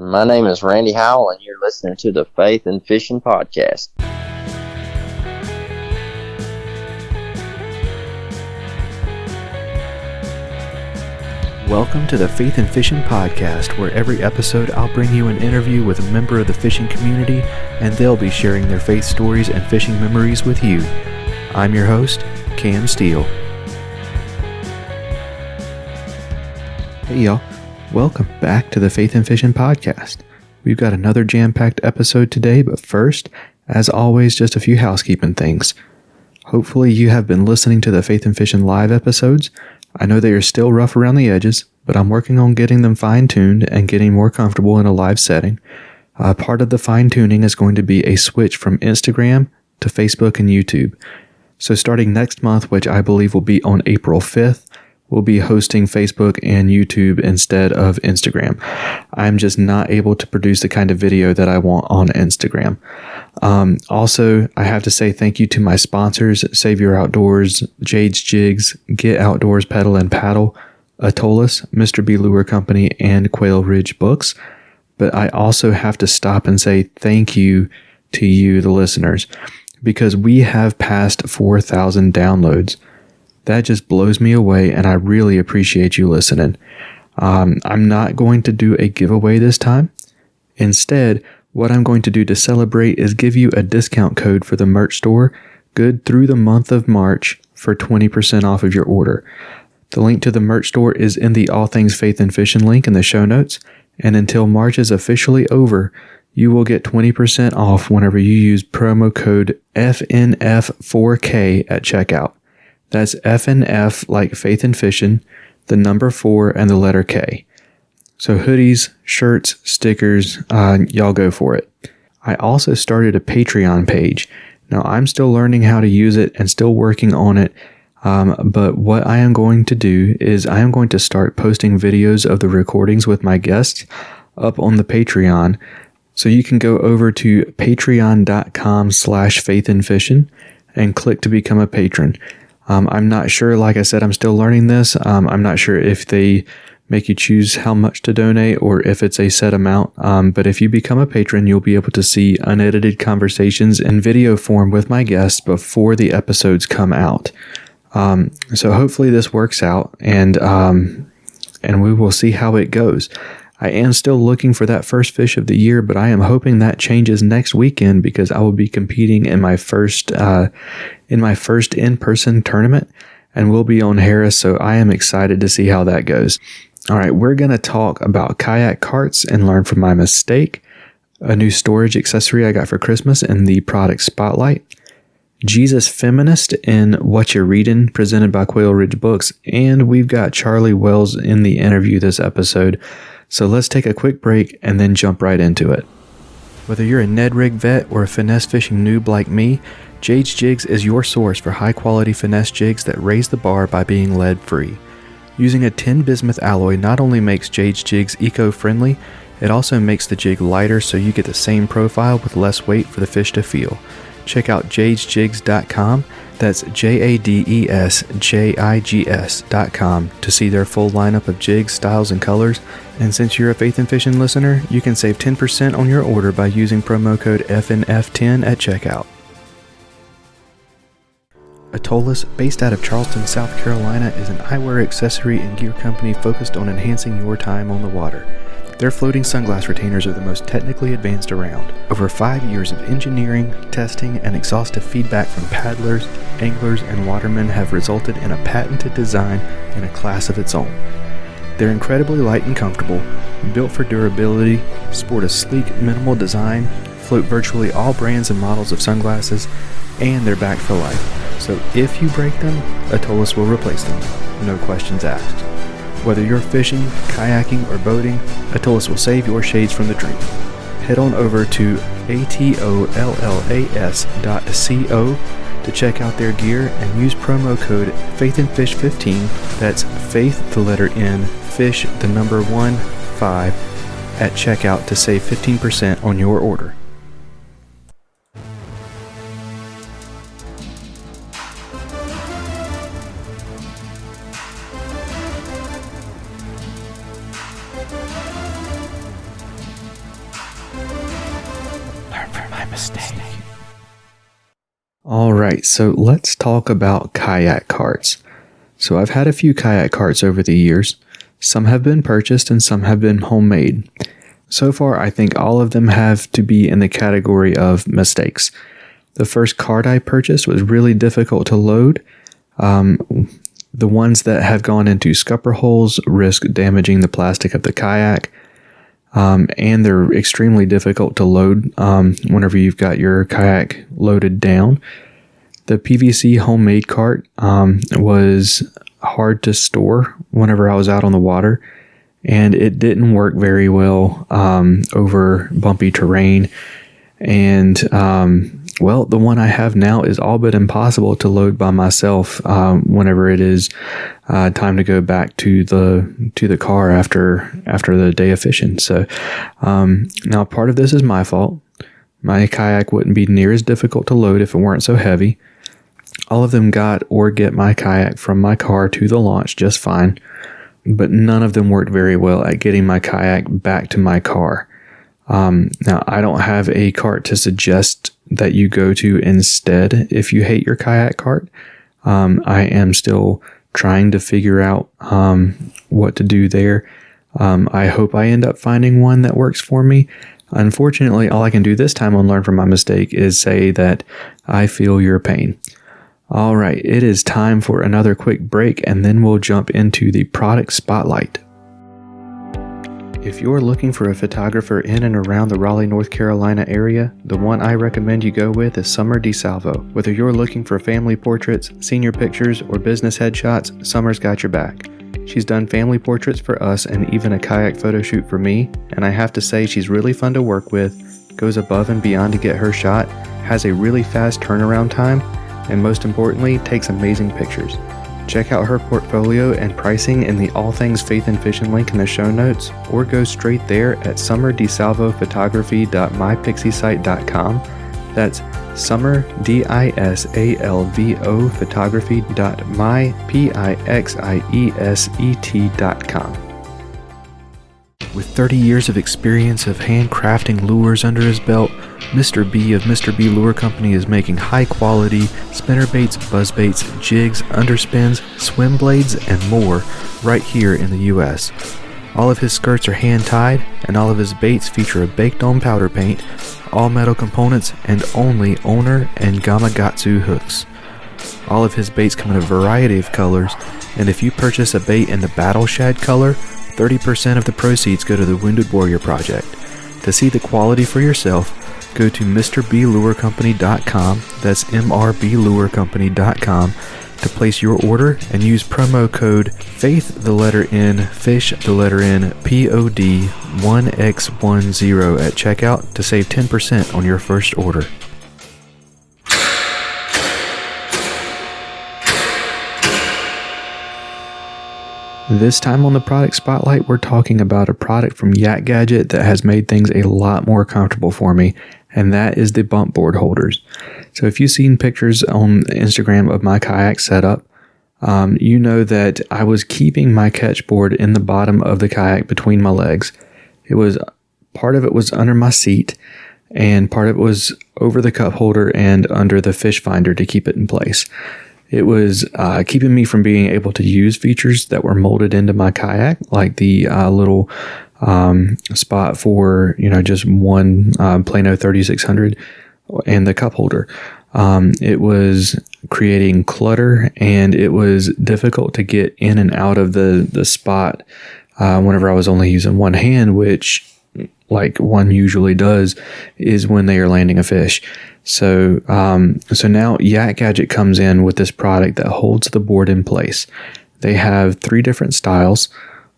My name is Randy Howell, and you're listening to the Faith and Fishing Podcast. Welcome to the Faith and Fishing Podcast, where every episode I'll bring you an interview with a member of the fishing community, and they'll be sharing their faith stories and fishing memories with you. I'm your host, Cam Steele. Hey y'all, welcome back to the Faith and Fishing Podcast. We've got another jam-packed episode today, but first, as always, just a few housekeeping things. Hopefully you have been listening to the Faith and Fishing live episodes. I know they are still rough around the edges, but I'm working on getting them fine-tuned and getting more comfortable in a live setting. Part of the fine-tuning is going to be a switch from Instagram to Facebook and YouTube. So starting next month, which I believe will be on April 5th, we'll be hosting Facebook and YouTube instead of Instagram. I'm just not able to produce the kind of video that I want on Instagram. Also, I have to say thank you to my sponsors, Save Your Outdoors, Jade's Jigs, Get Outdoors Pedal and Paddle, Atollas, Mr. B Lure Company, and Quail Ridge Books. But I also have to stop and say thank you to you, the listeners, because we have passed 4,000 downloads. That just blows me away, and I really appreciate you listening. I'm not going to do a giveaway this time. Instead, what I'm going to do to celebrate is give you a discount code for the merch store, good through the month of March, for 20% off of your order. The link to the merch store is in the All Things Faith and Fishing link in the show notes, and until March is officially over, you will get 20% off whenever you use promo code FNF4K at checkout. That's FNF like Faith and Fishing, the number 4, and the letter K. So hoodies, shirts, stickers, y'all go for it. I also started a Patreon page. Now, I'm still learning how to use it and still working on it, but what I am going to do is I am going to start posting videos of the recordings with my guests up on the Patreon. So you can go over to patreon.com/faithandfishing and click to become a patron. I'm not sure, like I said, I'm still learning this. I'm not sure if they make you choose how much to donate or if it's a set amount. But if you become a patron, you'll be able to see unedited conversations in video form with my guests before the episodes come out. So hopefully this works out, and we will see how it goes. I am still looking for that first fish of the year, but I am hoping that changes next weekend because I will be competing in my first in-person tournament, and we'll be on Harris, so I am excited to see how that goes. All right, we're going to talk about kayak carts and learn from my mistake, a new storage accessory I got for Christmas in the product spotlight, Jesus Feminist in What You're Reading, presented by Quail Ridge Books, and we've got Charlie Wells in the interview this episode. So let's take a quick break and then jump right into it. Whether you're a Ned Rig vet or a finesse fishing noob like me, Jade's Jigs is your source for high-quality finesse jigs that raise the bar by being lead-free. Using a tin bismuth alloy not only makes Jade's Jigs eco-friendly, it also makes the jig lighter so you get the same profile with less weight for the fish to feel. Check out jadesjigs.com, that's JADESJIGS.com, to see their full lineup of jigs, styles, and colors. And since you're a Faith and Fishing listener, you can save 10% on your order by using promo code FNF10 at checkout. Atollas, based out of Charleston, South Carolina, is an eyewear accessory and gear company focused on enhancing your time on the water. Their floating sunglass retainers are the most technically advanced around. Over 5 years of engineering, testing, and exhaustive feedback from paddlers, anglers, and watermen have resulted in a patented design in a class of its own. They're incredibly light and comfortable, built for durability, sport a sleek, minimal design, float virtually all brands and models of sunglasses, and they're backed for life. So if you break them, Atollas will replace them. No questions asked. Whether you're fishing, kayaking, or boating, Atollas will save your shades from the drink. Head on over to atollas.co to check out their gear and use promo code FAITHANDFISH15, that's faith the letter N, fish the number 1, 5, at checkout to save 15% on your order. mistake. All right, so let's talk about kayak carts. So I've had a few kayak carts over the years. Some have been purchased and some have been homemade. So far, I think all of them have to be in the category of mistakes. The first cart I purchased was really difficult to load. The ones that have gone into scupper holes risk damaging the plastic of the kayak, and they're extremely difficult to load whenever you've got your kayak loaded down. The PVC homemade cart was hard to store whenever I was out on the water, and it didn't work very well over bumpy terrain. And the one I have now is all but impossible to load by myself whenever it is time to go back to the car after the day of fishing. So now part of this is my fault. My kayak wouldn't be near as difficult to load if it weren't so heavy. All of them got or get my kayak from my car to the launch just fine, but none of them worked very well at getting my kayak back to my car. Now, I don't have a cart to suggest that you go to instead if you hate your kayak cart. I am still trying to figure out what to do there. I hope I end up finding one that works for me. Unfortunately, all I can do this time on Learn From My Mistake is say that I feel your pain. All right, it is time for another quick break, and then we'll jump into the product spotlight. If you're looking for a photographer in and around the Raleigh, North Carolina area, the one I recommend you go with is Summer DeSalvo. Whether you're looking for family portraits, senior pictures, or business headshots, Summer's got your back. She's done family portraits for us and even a kayak photo shoot for me, and I have to say she's really fun to work with, goes above and beyond to get her shot, has a really fast turnaround time, and most importantly, takes amazing pictures. Check out her portfolio and pricing in the All Things Faith and Fishing link in the show notes, or go straight there at summerdesalvophotography.mypixiesite.com. That's summerdesalvo photography.mypixiesete.com. With 30 years of experience of handcrafting lures under his belt, Mr. B of Mr. B Lure Company is making high-quality spinnerbaits, buzzbaits, jigs, underspins, swim blades, and more right here in the U.S. All of his skirts are hand-tied, and all of his baits feature a baked-on powder paint, all metal components, and only Owner and Gamakatsu hooks. All of his baits come in a variety of colors, and if you purchase a bait in the Battle Shad color, 30% of the proceeds go to the Wounded Warrior Project. To see the quality for yourself, go to MrBLureCompany.com, that's MRBLureCompany.com, to place your order and use promo code FAITH, the letter N, FISH, the letter N, POD 1X10 at checkout to save 10% on your first order. This time on the product spotlight, we're talking about a product from Yak Gadget that has made things a lot more comfortable for me, and that is the bump board holders. So if you've seen pictures on Instagram of my kayak setup, you know that I was keeping my catch board in the bottom of the kayak between my legs. Part of it was under my seat, and part of it was over the cup holder and under the fish finder to keep it in place. It was keeping me from being able to use features that were molded into my kayak, like the little spot for, just one Plano 3600 and the cup holder. It was creating clutter, and it was difficult to get in and out of the spot whenever I was only using one hand, which, like one usually does, is when they are landing a fish. So now Yak Gadget comes in with this product that holds the board in place. They have 3 different styles.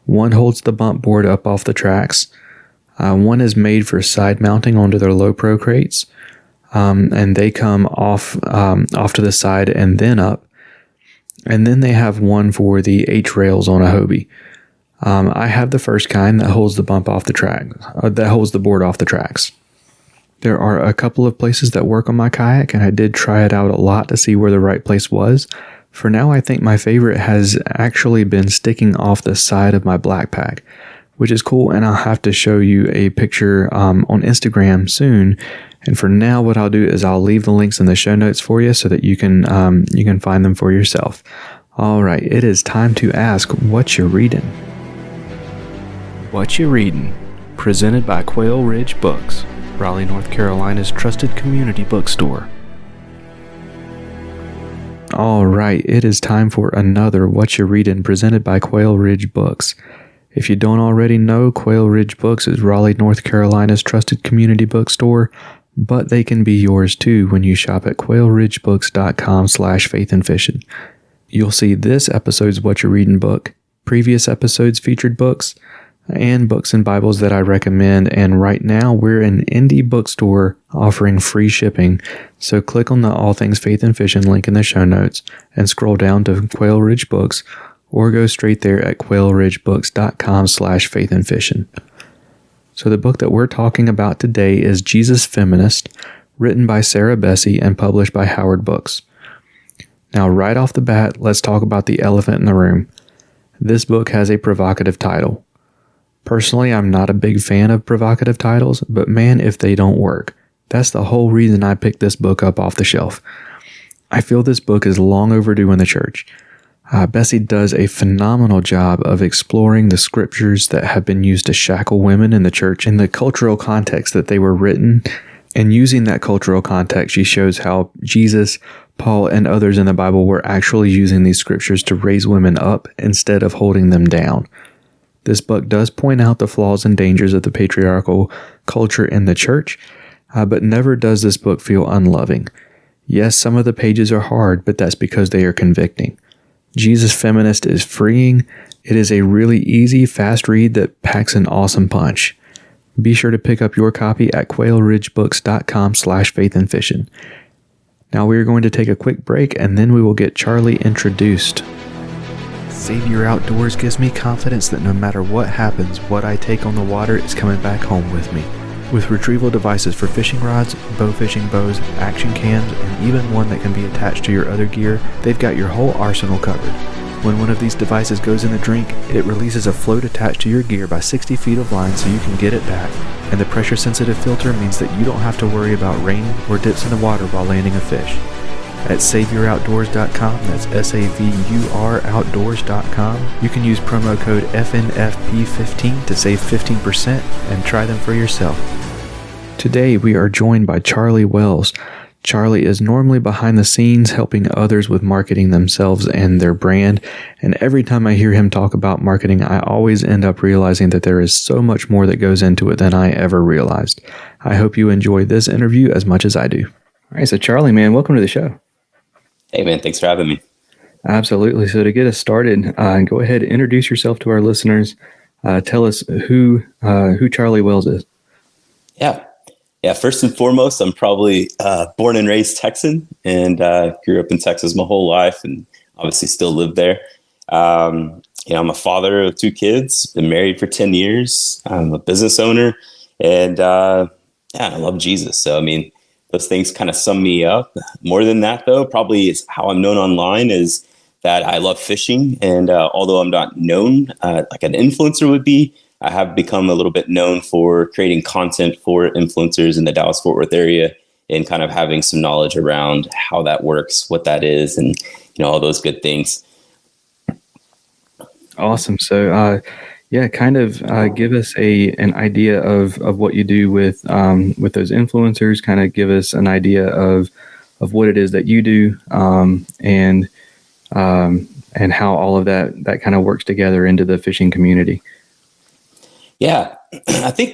One holds the bump board up off the tracks. One is made for side mounting onto their low pro crates, and they come off to the side and then up. And then they have one for the H rails on a Hobie. I have the first kind that holds the bump off the track, that holds the board off the tracks. There are a couple of places that work on my kayak, and I did try it out a lot to see where the right place was. For now, I think my favorite has actually been sticking off the side of my black pack. which is cool. And I'll have to show you a picture on Instagram soon. And for now, what I'll do is I'll leave the links in the show notes for you so that you can find them for yourself. All right, it is time to ask what you're reading. What You Reading, presented by Quail Ridge Books, Raleigh, North Carolina's trusted community bookstore. All right, it is time for another What You Reading, presented by Quail Ridge Books. If you don't already know, Quail Ridge Books is Raleigh, North Carolina's trusted community bookstore, but they can be yours too when you shop at quailridgebooks.com/faithandfishing. You'll see this episode's What You Reading book, previous episodes featured books, and books and Bibles that I recommend. And right now we're an indie bookstore offering free shipping. So click on the All Things Faith and Fishing link in the show notes and scroll down to Quail Ridge Books, or go straight there at quailridgebooks.com/faithandfishing. So the book that we're talking about today is Jesus Feminist, written by Sarah Bessey and published by Howard Books. Now, right off the bat, let's talk about the elephant in the room. This book has a provocative title. Personally, I'm not a big fan of provocative titles, but man, if they don't work. That's the whole reason I picked this book up off the shelf. I feel this book is long overdue in the church. Bessey does a phenomenal job of exploring the scriptures that have been used to shackle women in the church in the cultural context that they were written. And using that cultural context, she shows how Jesus, Paul, and others in the Bible were actually using these scriptures to raise women up instead of holding them down. This book does point out the flaws and dangers of the patriarchal culture in the church, but never does this book feel unloving. Yes, some of the pages are hard, but that's because they are convicting. Jesus Feminist is freeing. It is a really easy, fast read that packs an awesome punch. Be sure to pick up your copy at quailridgebooks.com/faithandfishing. Now we are going to take a quick break, and then we will get Charlie introduced. Savior Outdoors gives me confidence that no matter what happens, what I take on the water is coming back home with me. With retrieval devices for fishing rods, bow fishing bows, action cams, and even one that can be attached to your other gear, they've got your whole arsenal covered. When one of these devices goes in the drink, it releases a float attached to your gear by 60 feet of line so you can get it back, and the pressure-sensitive filter means that you don't have to worry about rain or dips in the water while landing a fish. At SaviorOutdoors.com, that's SAVUR Outdoors.com, you can use promo code FNFP15 to save 15% and try them for yourself. Today we are joined by Charlie Wells. Charlie is normally behind the scenes helping others with marketing themselves and their brand, and every time I hear him talk about marketing, I always end up realizing that there is so much more that goes into it than I ever realized. I hope you enjoy this interview as much as I do. All right, so Charlie, man, welcome to the show. Hey, man, thanks for having me. Absolutely. So to get us started, go ahead and introduce yourself to our listeners. Tell us who Charlie Wells is. Yeah. First and foremost, I'm probably born and raised Texan, and grew up in Texas my whole life, and obviously still live there. I'm a father of 2 kids, been married for 10 years. I'm a business owner, and I love Jesus. So, I mean, those things kind of sum me up. More than that, though, probably is how I'm known online is that I love fishing. And although I'm not known like an influencer would be, I have become a little bit known for creating content for influencers in the Dallas-Fort Worth area and kind of having some knowledge around how that works, what that is, and all those good things. Awesome. So, give us an idea of what you do with those influencers. Kind of give us an idea of what it is that you do, and how all of that kind of works together into the fishing community. Yeah, I think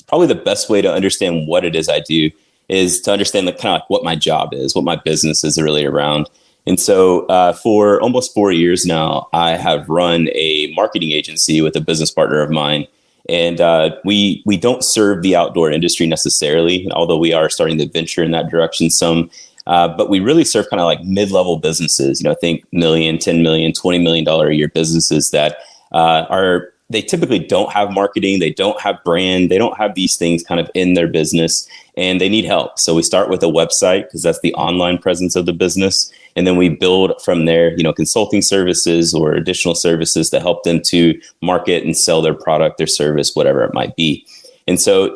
probably the best way to understand what it is I do is to understand kind of like what my job is, what my business is really around. And so for almost 4 years now, I have run a marketing agency with a business partner of mine. And we don't serve the outdoor industry necessarily, although we are starting to venture in that direction some. But we really serve kind of like mid-level businesses, think $1 million, $10 million, $20 million a year businesses that are they typically don't have marketing, they don't have brand, they don't have these things kind of in their business, and they need help. So we start with a website because that's the online presence of the business. And then we build from there, consulting services or additional services to help them to market and sell their product, their service, whatever it might be. And so,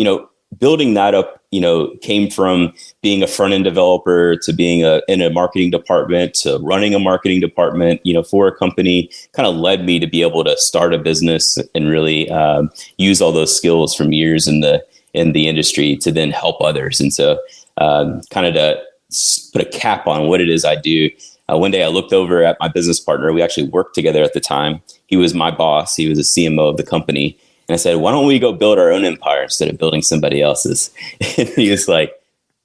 building that up, came from being a front end developer to being in a marketing department to running a marketing department, for a company, kind of led me to be able to start a business and really use all those skills from years in the industry to then help others. And so kind of to put a cap on what it is I do. One day I looked over at my business partner. We actually worked together at the time. He was my boss. He was a CMO of the company. And I said, why don't we go build our own empire instead of building somebody else's? And he was like,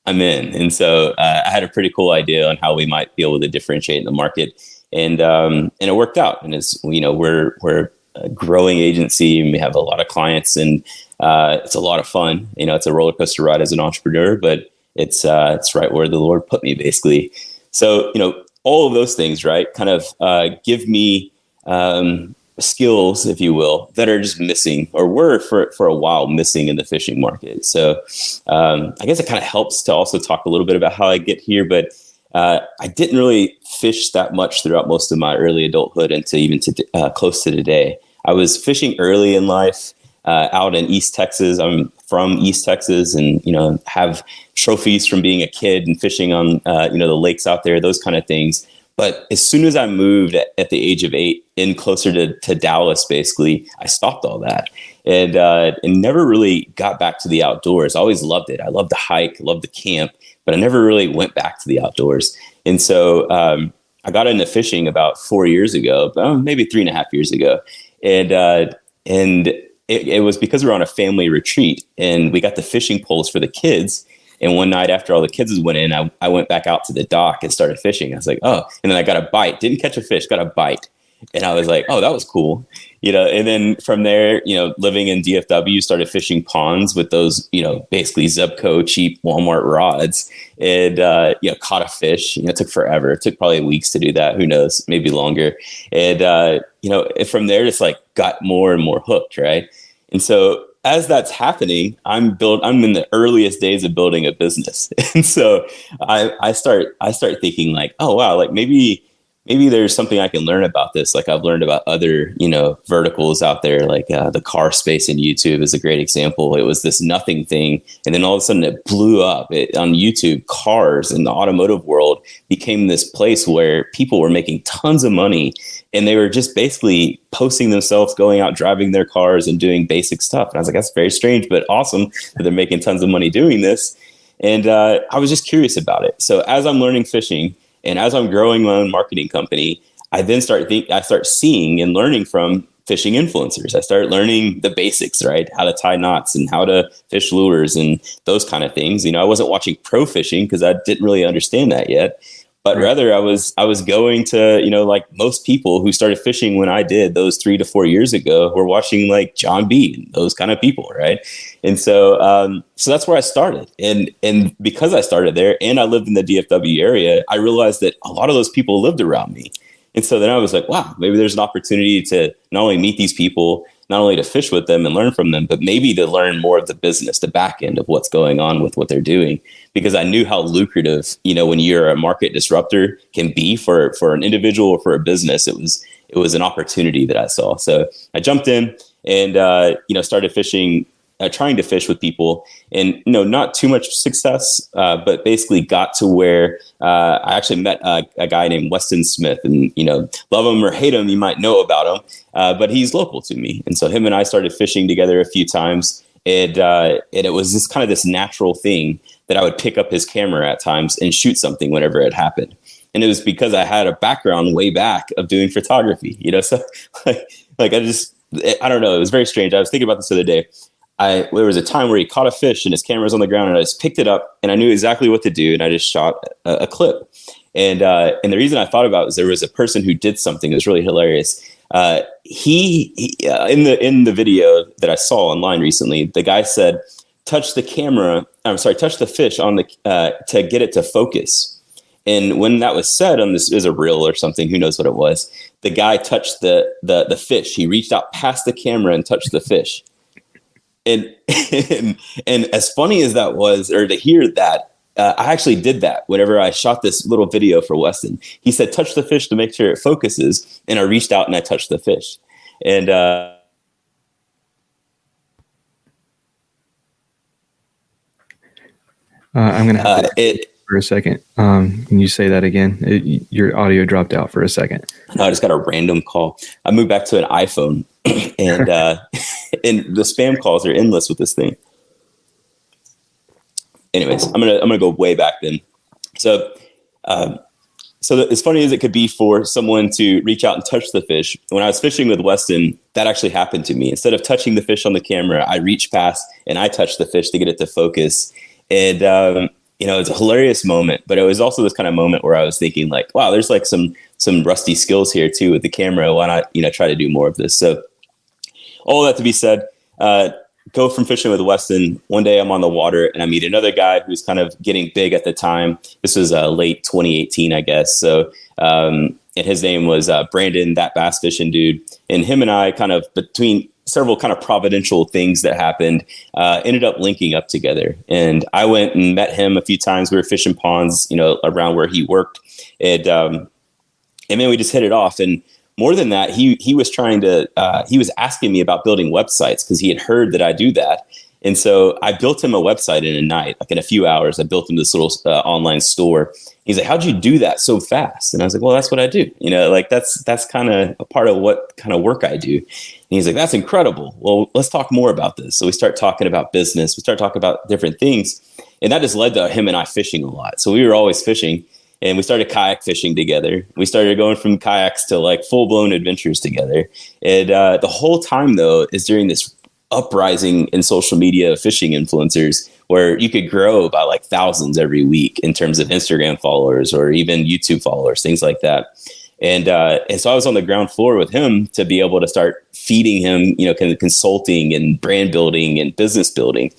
I'm in. And so I had a pretty cool idea on how we might be able to differentiate in the market. And it worked out. And it's, we're a growing agency and we have a lot of clients, and it's a lot of fun. It's a roller coaster ride as an entrepreneur, but it's right where the Lord put me, basically. So, all of those things, right, kind of give me skills, if you will, that are just missing or were for a while missing in the fishing market. So I guess it kind of helps to also talk a little bit about how I get here, but I didn't really fish that much throughout most of my early adulthood into close to today. I was fishing early in life out in East Texas. I'm from East Texas and, have trophies from being a kid and fishing on, the lakes out there, those kind of things. But as soon as I moved at the age of 8 in closer to Dallas, basically, I stopped all that and never really got back to the outdoors. I always loved it. I loved the hike, loved the camp, but I never really went back to the outdoors. And so I got into fishing about 4 years ago, maybe 3.5 years ago. And it was because we were on a family retreat and we got the fishing poles for the kids. And one night after all the kids went in, I went back out to the dock and started fishing. I was like, oh, and then I got a bite. Didn't catch a fish, got a bite. And I was like, oh, that was cool. And then from there, living in DFW, started fishing ponds with those, basically Zebco cheap Walmart rods and, caught a fish. It took forever. It took probably weeks to do that. Who knows, maybe longer. And, from there, just like got more and more hooked. Right. And so as that's happening, I'm in the earliest days of building a business. And so I start thinking like, oh, wow, like maybe there's something I can learn about this. Like I've learned about other, verticals out there, like the car space in YouTube is a great example. It was this nothing thing. And then all of a sudden it blew up on YouTube. Cars in the automotive world became this place where people were making tons of money. And they were just basically posting themselves, going out, driving their cars and doing basic stuff. And I was like, that's very strange, but awesome that they're making tons of money doing this. And I was just curious about it. So as I'm learning fishing and as I'm growing my own marketing company, I then start seeing and learning from fishing influencers. I started learning the basics, right? How to tie knots and how to fish lures and those kind of things. I wasn't watching pro fishing because I didn't really understand that yet. But rather, I was going to, like most people who started fishing when I did those 3 to 4 years ago, were watching like John B and those kind of people, right? And so that's where I started. And because I started there and I lived in the DFW area, I realized that a lot of those people lived around me. And so then I was like, wow, maybe there's an opportunity to not only meet these people, not only to fish with them and learn from them, but maybe to learn more of the business, the back end of what's going on with what they're doing. Because I knew how lucrative, when you're a market disruptor can be for an individual or for a business. It was an opportunity that I saw. So I jumped in and, started fishing, trying to fish with people and, not too much success, but basically got to where I actually met a guy named Weston Smith and, love him or hate him, you might know about him, but he's local to me. And so him and I started fishing together a few times. And it was just kind of this natural thing that I would pick up his camera at times and shoot something whenever it happened. And it was because I had a background way back of doing photography, so like I don't know. It was very strange. I was thinking about this the other day. There was a time where he caught a fish and his camera was on the ground and I just picked it up and I knew exactly what to do. And I just shot a clip. And the reason I thought about it was there was a person who did something that was really hilarious. He in the video that I saw online recently, the guy said, touch the fish on the, to get it to focus. And when that was said on this is a reel or something, who knows what it was, the guy touched the fish. He reached out past the camera and touched the fish. And and as funny as that was, or to hear that, I actually did that whenever I shot this little video for Weston. He said, touch the fish to make sure it focuses. And I reached out and I touched the fish. And I'm going to have to for a second. Can you say that again? Your audio dropped out for a second. No, I just got a random call. I moved back to an iPhone, and and the spam calls are endless with this thing. Anyways, I'm gonna go way back then. So as funny as it could be for someone to reach out and touch the fish, when I was fishing with Weston, that actually happened to me. Instead of touching the fish on the camera, I reached past and I touched the fish to get it to focus. And it's a hilarious moment, but it was also this kind of moment where I was thinking like, wow, there's like some rusty skills here too with the camera. Why not, try to do more of this? So all that to be said, go from fishing with Weston. One day I'm on the water and I meet another guy who's kind of getting big at the time. This was late 2018, I guess. So, and his name was Brandon, that bass fishing dude. And him and I kind of, between several kind of providential things that happened, ended up linking up together. And I went and met him a few times. We were fishing ponds, around where he worked. And then we just hit it off. And more than that, he was he was asking me about building websites because he had heard that I do that. And so I built him a website in a night, like in a few hours. I built him this little online store. He's like, how'd you do that so fast? And I was like, well, that's what I do. That's kind of a part of what kind of work I do. And he's like, that's incredible. Well, let's talk more about this. So we start talking about business. We start talking about different things. And that just led to him and I fishing a lot. So we were always fishing. And we started kayak fishing together. We started going from kayaks to like full-blown adventures together. And the whole time, though, is during this uprising in social media of fishing influencers where you could grow by like thousands every week in terms of Instagram followers or even YouTube followers, things like that. And so I was on the ground floor with him to be able to start feeding him, kind of consulting and brand building and business building.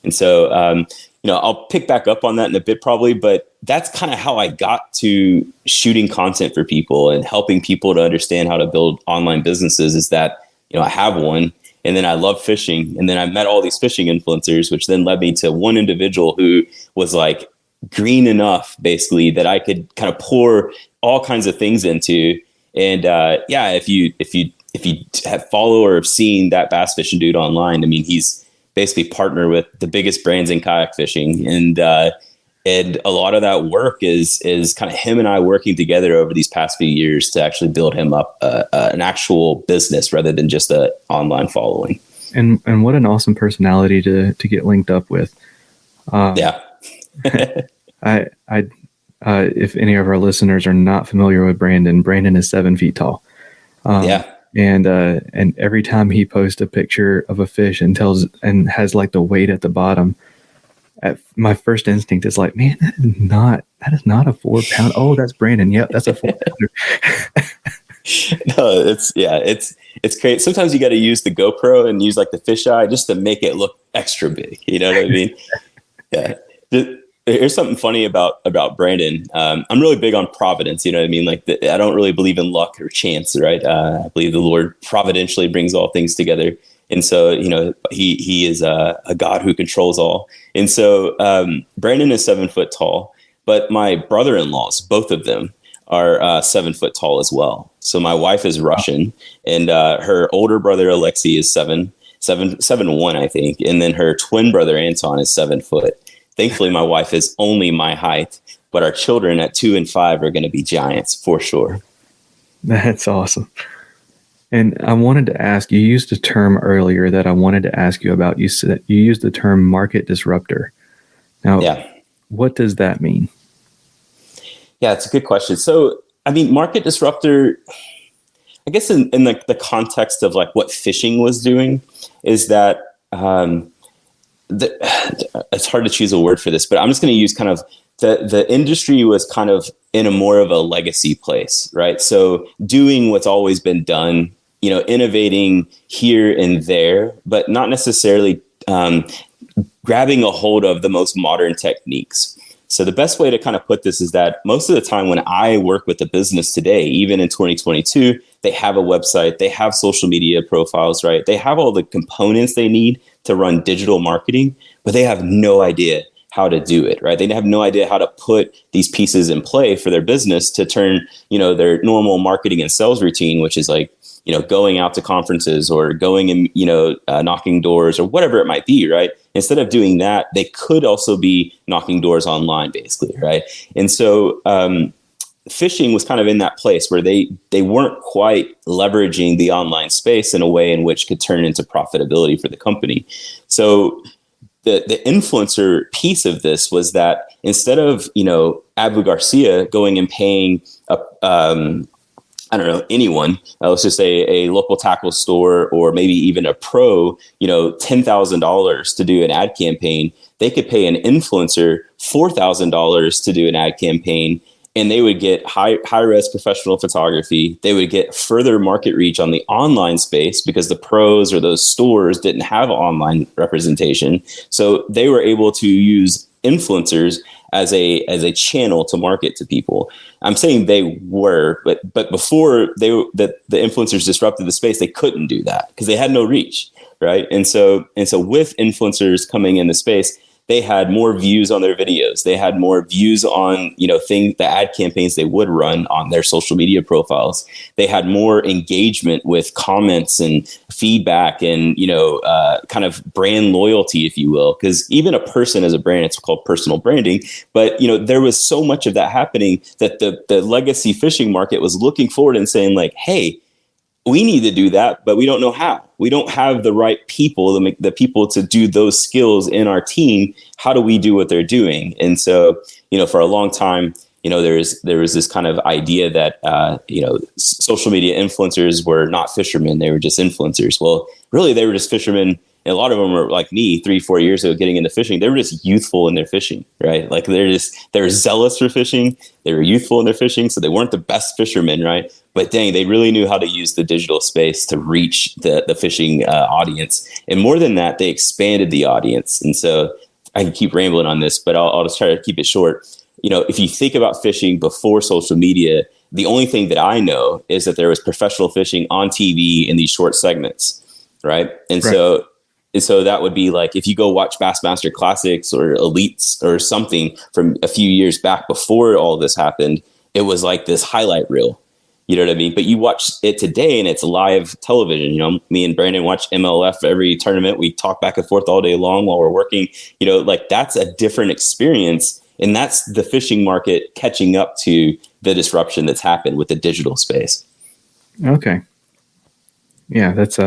And so, I'll pick back up on that in a bit probably, but that's kind of how I got to shooting content for people and helping people to understand how to build online businesses is that, I have one. And then I love fishing. And then I met all these fishing influencers, which then led me to one individual who was like green enough, basically, that I could kind of pour all kinds of things into. And if you have followed or have seen that bass fishing dude online, I mean, he's basically partner with the biggest brands in kayak fishing. And a lot of that work is kind of him and I working together over these past few years to actually build him up an actual business rather than just a online following. And what an awesome personality to get linked up with. Yeah. If any of our listeners are not familiar with Brandon is 7 feet tall. Yeah. And every time he posts a picture of a fish and has like the weight at the bottom, my first instinct is like, man, that is not a 4 pound. Oh, that's Brandon. Yep, that's a 4 pounder. No, it's great. Sometimes you got to use the GoPro and use like the fisheye just to make it look extra big. You know what I mean? Yeah. Here's something funny about Brandon. I'm really big on providence. You know what I mean? Like I don't really believe in luck or chance, right? I believe the Lord providentially brings all things together. And so, he is a God who controls all. And so Brandon is 7 foot tall, but my brother-in-laws, both of them are 7 foot tall as well. So my wife is Russian and her older brother, Alexei, is 7'1", I think. And then her twin brother, Anton, is 7 foot. Thankfully, my wife is only my height, but our children at 2 and 5 are going to be giants for sure. That's awesome. And I wanted to ask, you used a term earlier that I wanted to ask you about. You said you used the term market disruptor. Now, What does that mean? Yeah, it's a good question. So, I mean, market disruptor, I guess in the context of like what fishing was doing is that it's hard to choose a word for this, but I'm just going to use kind of the industry was kind of in a more of a legacy place, right? So doing what's always been done, innovating here and there, but not necessarily grabbing a hold of the most modern techniques. So the best way to kind of put this is that most of the time when I work with a business today, even in 2022, they have a website, they have social media profiles, right? They have all the components they need to run digital marketing, but they have no idea how to do it, right? They have no idea how to put these pieces in play for their business to turn, their normal marketing and sales routine, which is like, going out to conferences or going and, knocking doors or whatever it might be, right? Instead of doing that, they could also be knocking doors online, basically, right? And so phishing was kind of in that place where they weren't quite leveraging the online space in a way in which could turn into profitability for the company. So the influencer piece of this was that instead of, Abu Garcia going and paying anyone, let's just say a local tackle store or maybe even a pro, $10,000 to do an ad campaign, they could pay an influencer $4,000 to do an ad campaign, and they would get high-res professional photography. They would get further market reach on the online space because the pros or those stores didn't have online representation. So they were able to use influencers as a channel to market to people. I'm saying they were, but before the influencers disrupted the space, they couldn't do that because they had no reach, right? And so with influencers coming in the space, they had more views on their videos. They had more views on, the ad campaigns they would run on their social media profiles. They had more engagement with comments and feedback and, kind of brand loyalty, if you will, because even a person as a brand, it's called personal branding. But, there was so much of that happening that the legacy phishing market was looking forward and saying like, hey, we need to do that, but we don't know how. We don't have the right people, the people to do those skills in our team. How do we do what they're doing? And so, for a long time, there was this kind of idea that, social media influencers were not fishermen. They were just influencers. Well, really, they were just fishermen. And a lot of them were like me 3-4 years ago getting into fishing. They were just youthful in their fishing, right? Like they're zealous for fishing. They were youthful in their fishing. So they weren't the best fishermen, right? But dang, they really knew how to use the digital space to reach the fishing audience. And more than that, they expanded the audience. And so I can keep rambling on this, but I'll just try to keep it short. If you think about fishing before social media, the only thing that I know is that there was professional fishing on TV in these short segments, right? And right. So that would be like if you go watch Bassmaster Classics or Elites or something from a few years back before all this happened, it was like this highlight reel. You know what I mean? But you watch it today and it's live television. Me and Brandon watch MLF every tournament. We talk back and forth all day long while we're working. Like that's a different experience. And that's the fishing market catching up to the disruption that's happened with the digital space. Okay. Yeah, that's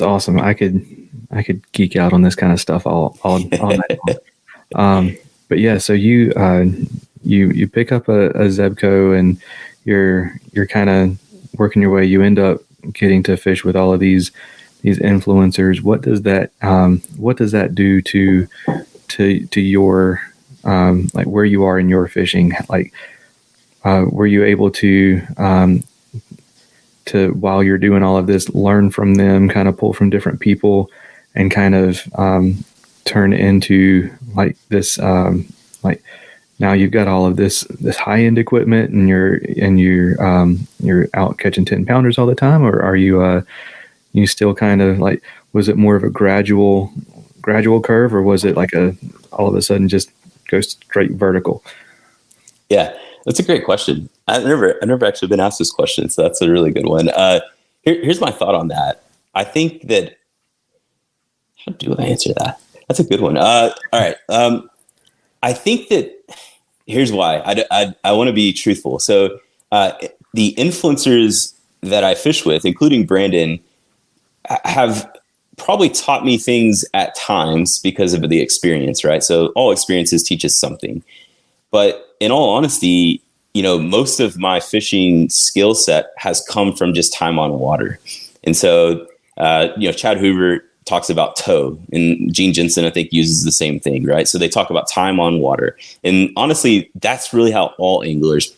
awesome. I could geek out on this kind of stuff all night long. But yeah, so you pick up a Zebco and you're kind of working your way. You end up getting to fish with all of these influencers. What does that do to your like where you are in your fishing? Like, were you able to while you're doing all of this, learn from them, kind of pull from different people and kind of turn into like this, like now you've got all of this high end equipment and you're out catching 10 pounders all the time, or are you still kind of like, was it more of a gradual curve, or was it like all of a sudden just go straight vertical? Yeah, that's a great question. I've never actually been asked this question, so that's a really good one. Here's my thought on that. I think that, how do I answer that? That's a good one. All right. I think that here's why. I want to be truthful. So the influencers that I fish with, including Brandon, have probably taught me things at times because of the experience, right? So all experiences teach us something. But in all honesty, most of my fishing skill set has come from just time on water. And so, Chad Hoover talks about tow, and Gene Jensen, I think, uses the same thing, right? So they talk about time on water. And honestly, that's really how all anglers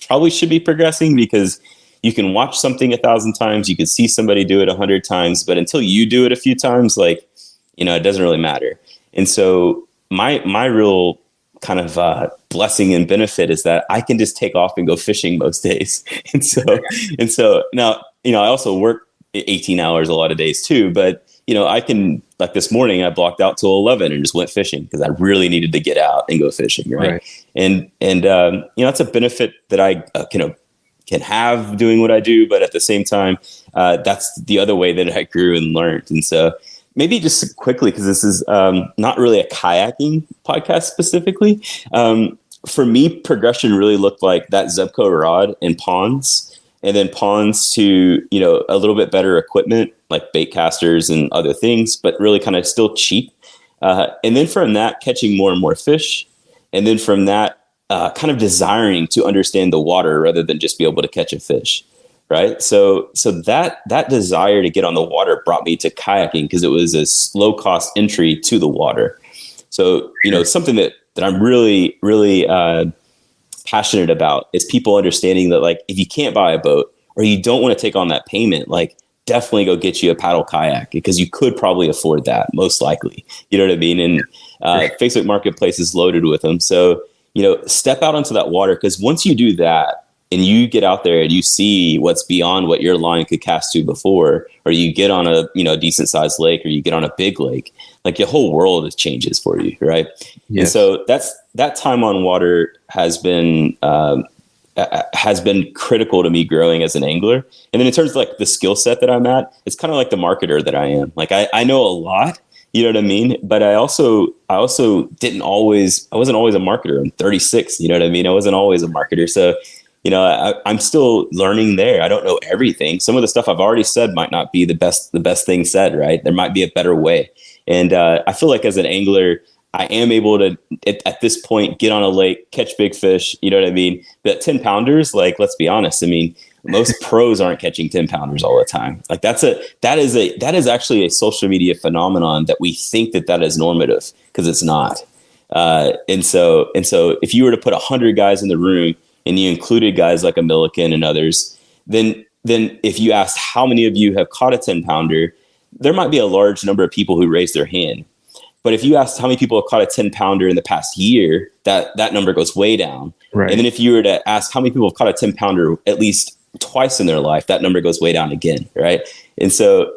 probably should be progressing, because you can watch something 1,000 times, you could see somebody do it 100 times, but until you do it a few times, it doesn't really matter. And so my real kind of blessing and benefit is that I can just take off and go fishing most days. And so now, I also work 18 hours a lot of days too, but I can, like this morning, I blocked out till 11 and just went fishing because I really needed to get out and go fishing. Right. And that's a benefit that I can have doing what I do, but at the same time, that's the other way that I grew and learned. And so maybe just quickly, because this is not really a kayaking podcast specifically. For me, progression really looked like that Zebco rod and ponds, and then ponds to, a little bit better equipment like bait casters and other things, but really kind of still cheap. And then from that, catching more and more fish. And then from that, kind of desiring to understand the water rather than just be able to catch a fish. Right. So that desire to get on the water brought me to kayaking because it was a low cost entry to the water. So, something that I'm really, really passionate about is people understanding that, like, if you can't buy a boat or you don't want to take on that payment, like, definitely go get you a paddle kayak because you could probably afford that, most likely. You know what I mean? And Facebook Marketplace is loaded with them. So, step out onto that water, because once you do that, and you get out there and you see what's beyond what your line could cast to before, or you get on a, decent sized lake, or you get on a big lake, like your whole world changes for you. Right. Yes. And so that time on water has been critical to me growing as an angler. And then in terms of like the skill set that I'm at, it's kind of like the marketer that I am. Like I know a lot, you know what I mean? But I also I wasn't always a marketer. I'm 36, you know what I mean? I wasn't always a marketer. So, I'm still learning there. I don't know everything. Some of the stuff I've already said might not be the best thing said, right? There might be a better way. And I feel like as an angler, I am able to, at this point, get on a lake, catch big fish. You know what I mean? But 10 pounders, like, let's be honest. I mean, most pros aren't catching 10 pounders all the time. Like that is actually a social media phenomenon that we think that is normative, because it's not. And so if you were to put 100 guys in the room, and you included guys like a Milliken and others, then if you asked how many of you have caught a 10 pounder, there might be a large number of people who raise their hand. But if you asked how many people have caught a 10 pounder in the past year, that number goes way down. Right. And then if you were to ask how many people have caught a 10 pounder at least twice in their life, that number goes way down again. Right. And so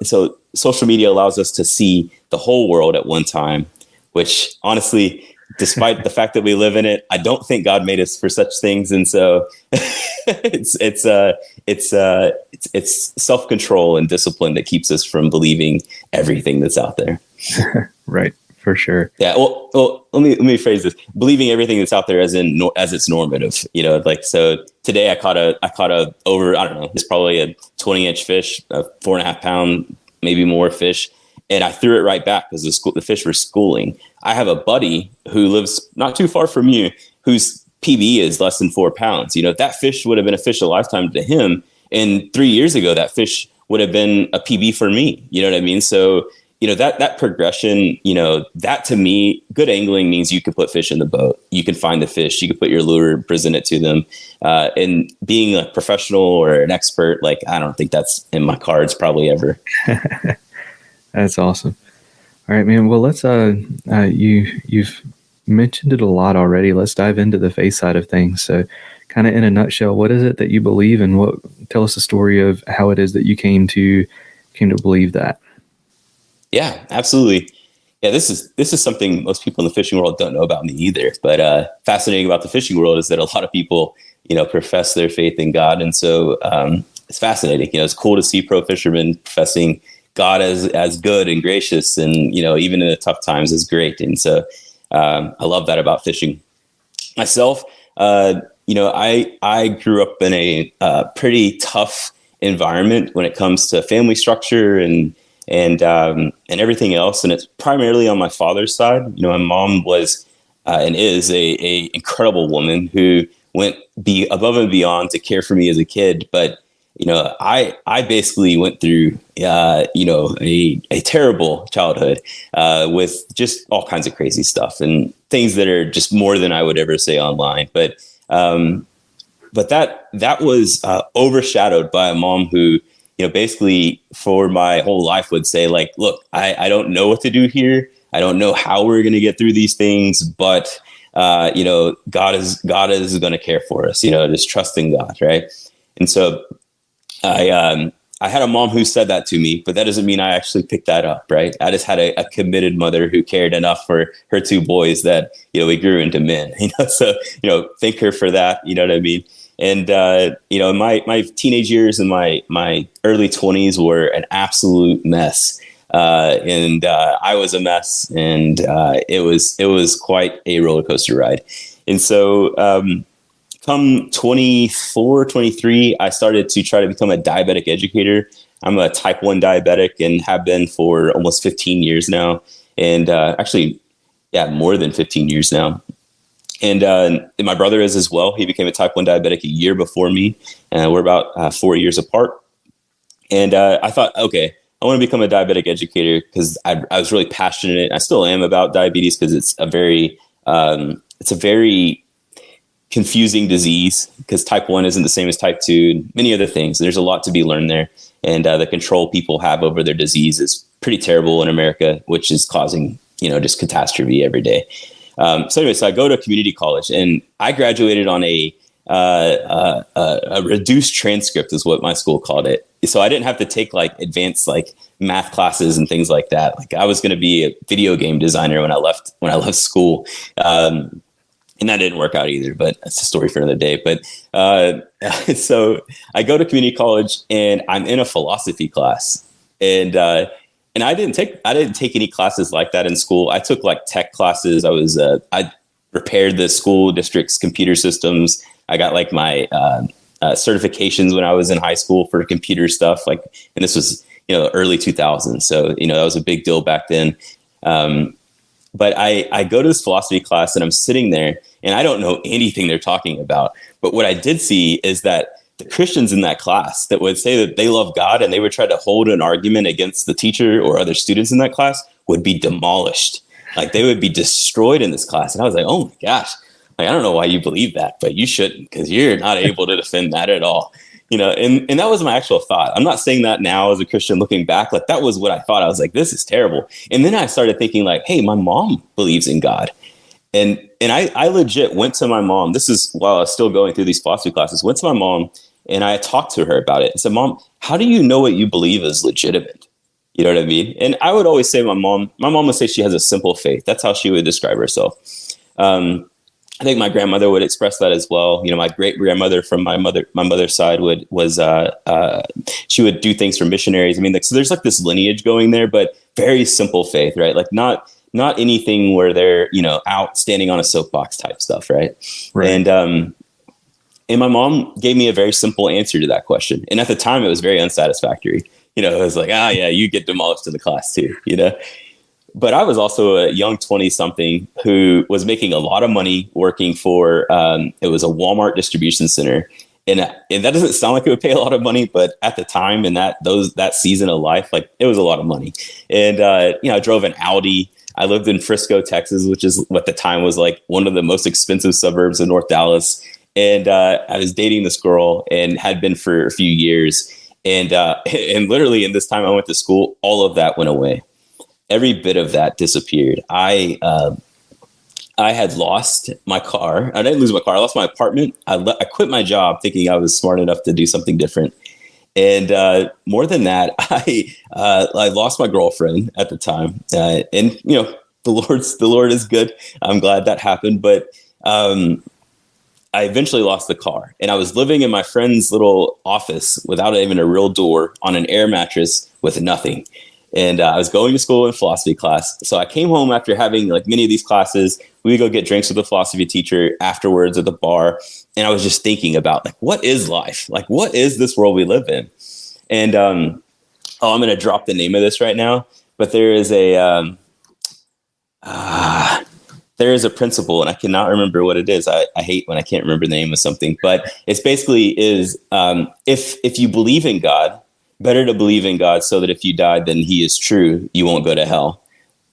social media allows us to see the whole world at one time, which honestly, despite the fact that we live in it, I don't think God made us for such things. And so it's self-control and discipline that keeps us from believing everything that's out there. Right. For sure. Yeah. Well, let me phrase this: believing everything that's out there as it's normative. Like, so today I caught a over, I don't know, it's probably a 20-inch fish, a 4.5 pound, maybe more fish. And I threw it right back because the fish were schooling. I have a buddy who lives not too far from you, whose PB is less than 4 pounds. That fish would have been a fish of a lifetime to him. And 3 years ago, that fish would have been a PB for me. You know what I mean? So, that progression, that to me, good angling means you can put fish in the boat. You can find the fish. You can put your lure, present it to them. And being a professional or an expert, like, I don't think that's in my cards probably ever. That's awesome. All right, man. Well, let's you've mentioned it a lot already. Let's dive into the faith side of things. So, kind of in a nutshell, what is it that you believe, and tell us the story of how it is that you came to believe that. Yeah, absolutely. Yeah, this is something most people in the fishing world don't know about me either. But fascinating about the fishing world is that a lot of people, profess their faith in God, and so it's fascinating. It's cool to see pro fishermen professing God as good and gracious, and even in the tough times is great. And so I love that about fishing. Myself, I grew up in a pretty tough environment when it comes to family structure and everything else, and it's primarily on my father's side. My mom was and is a incredible woman who went above and beyond to care for me as a kid, but I basically went through, a terrible childhood with just all kinds of crazy stuff and things that are just more than I would ever say online. But that was overshadowed by a mom who, basically for my whole life would say, like, look, I don't know what to do here. I don't know how we're going to get through these things, but God is going to care for us, just trusting God. Right. And so I had a mom who said that to me, but that doesn't mean I actually picked that up. Right. I just had a committed mother who cared enough for her two boys that, we grew into men, so, thank her for that. You know what I mean? And, my teenage years and my early 20s were an absolute mess. And I was a mess, and it was quite a roller coaster ride. And so come 24, 23, I started to try to become a diabetic educator. I'm a type 1 diabetic and have been for almost 15 years now. And actually, more than 15 years now. And my brother is as well. He became a type 1 diabetic a year before me. We're about 4 years apart. And I thought, okay, I want to become a diabetic educator because I was really passionate. I still am about diabetes because it's a very confusing disease, because type 1 isn't the same as type 2 and many other things. There's a lot to be learned there. And the control people have over their disease is pretty terrible in America, which is causing, just catastrophe every day. So I go to community college, and I graduated on a reduced transcript is what my school called it. So I didn't have to take like advanced like math classes and things like that. Like I was going to be a video game designer when I left school. And that didn't work out either, but that's a story for another day. But so I go to community college, and I'm in a philosophy class, and I didn't take any classes like that in school. I took like tech classes. I repaired the school district's computer systems. I got like my certifications when I was in high school for computer stuff. And this was, early 2000s. So, that was a big deal back then. But I go to this philosophy class, and I'm sitting there, and I don't know anything they're talking about. But what I did see is that the Christians in that class that would say that they love God and they would try to hold an argument against the teacher or other students in that class would be demolished. Like they would be destroyed in this class. And I was like, oh my gosh, I don't know why you believe that, but you shouldn't, because you're not able to defend that at all. And that was my actual thought. I'm not saying that now as a Christian looking back, like that was what I thought. I was like, this is terrible. And then I started thinking like, hey, my mom believes in God. And I legit went to my mom. This is while I was still going through these philosophy classes, went to my mom, and I talked to her about it. I said, Mom, how do you know what you believe is legitimate? You know what I mean? And I would always say my mom would say she has a simple faith. That's how she would describe herself. I think my grandmother would express that as well. My great grandmother from my mother's side she would do things for missionaries. I mean, so there's like this lineage going there, but very simple faith, right? Like not anything where they're, out standing on a soapbox type stuff. Right. And my mom gave me a very simple answer to that question. And at the time it was very unsatisfactory. It was like, yeah, you get demolished in the class too, But I was also a young 20-something who was making a lot of money working for, it was a Walmart distribution center. And that doesn't sound like it would pay a lot of money, but at the time in that season of life, like it was a lot of money. And, I drove an Audi. I lived in Frisco, Texas, which is what the time was like one of the most expensive suburbs of North Dallas. And I was dating this girl and had been for a few years. And literally in this time I went to school, all of that went away. Every bit of that disappeared. I had lost my car. I didn't lose my car. I lost my apartment. I quit my job thinking I was smart enough to do something different. And more than that, I lost my girlfriend at the time. And the Lord is good. I'm glad that happened. But I eventually lost the car, and I was living in my friend's little office without even a real door on an air mattress with nothing. And I was going to school in philosophy class. So I came home after having like many of these classes. We would go get drinks with the philosophy teacher afterwards at the bar. And I was just thinking about like, what is life? Like, what is this world we live in? And I'm going to drop the name of this right now, but there is a principle, and I cannot remember what it is. I hate when I can't remember the name of something, but it's basically is if you believe in God, better to believe in God so that if you die, then he is true, you won't go to hell,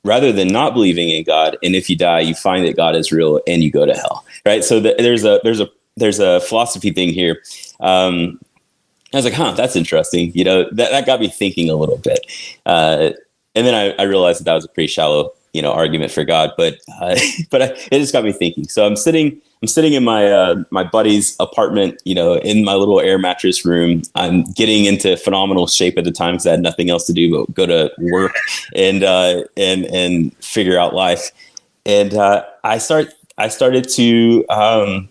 rather than not believing in God. And if you die, you find that God is real and you go to hell. Right. So there's a philosophy thing here. I was like, that's interesting. That got me thinking a little bit. And then I realized that was a pretty shallow argument for God, but it just got me thinking. So I'm sitting in my buddy's apartment, in my little air mattress room. I'm getting into phenomenal shape at the time because I had nothing else to do but go to work and figure out life. And I started to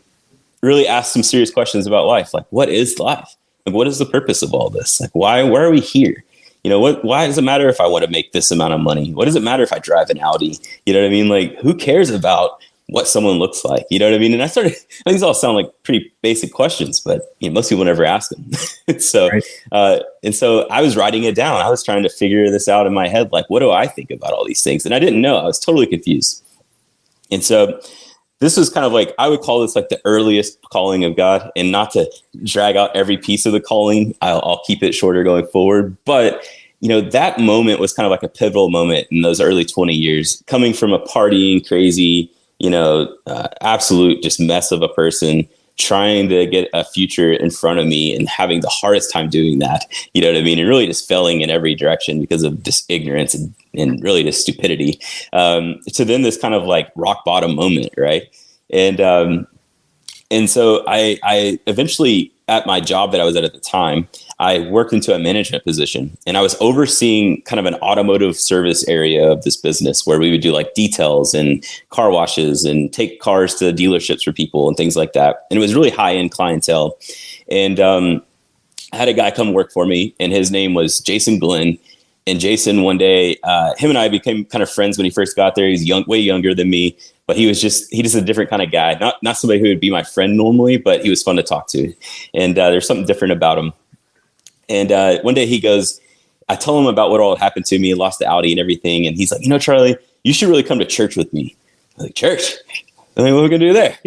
really ask some serious questions about life, like what is life? Like what is the purpose of all this? Like why are we here? Why does it matter if I want to make this amount of money? What does it matter if I drive an Audi? You know what I mean? Like, who cares about what someone looks like? You know what I mean? And these all sound like pretty basic questions, but most people never ask them. So, right. And so I was writing it down. I was trying to figure this out in my head. Like, what do I think about all these things? And I didn't know. I was totally confused. And so this was kind of like, I would call this like the earliest calling of God, and not to drag out every piece of the calling. I'll keep it shorter going forward. But, that moment was kind of like a pivotal moment in those early 20 years, coming from a partying, crazy, absolute just mess of a person, trying to get a future in front of me and having the hardest time doing that, you know what I mean? And really just failing in every direction because of just ignorance and really just stupidity. So then this kind of like rock bottom moment, right? And so I eventually, at my job that I was at the time, I worked into a management position, and I was overseeing kind of an automotive service area of this business where we would do like details and car washes and take cars to dealerships for people and things like that. And it was really high end clientele. And I had a guy come work for me, and his name was Jason Glenn. And Jason, one day, him and I became kind of friends when he first got there. He's way younger than me, but he's just a different kind of guy. Not somebody who would be my friend normally, but he was fun to talk to. And there's something different about him. And one day he goes, I tell him about what all happened to me, lost the Audi and everything. And he's like, Charlie, you should really come to church with me. I'm like, church? I mean, what are we going to do there?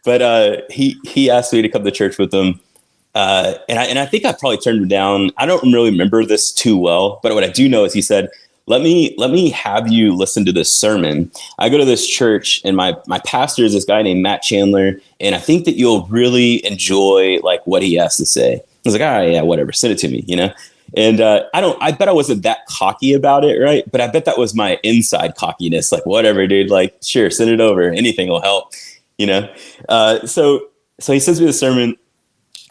But he asked me to come to church with him. And I think I probably turned him down. I don't really remember this too well, but what I do know is he said, let me have you listen to this sermon. I go to this church, and my pastor is this guy named Matt Chandler. And I think that you'll really enjoy like what he has to say. I was like, all right, yeah, whatever. Send it to me, And I bet I wasn't that cocky about it, right? But I bet that was my inside cockiness. Like, whatever, dude. Like, sure, send it over. Anything will help, So he sends me the sermon.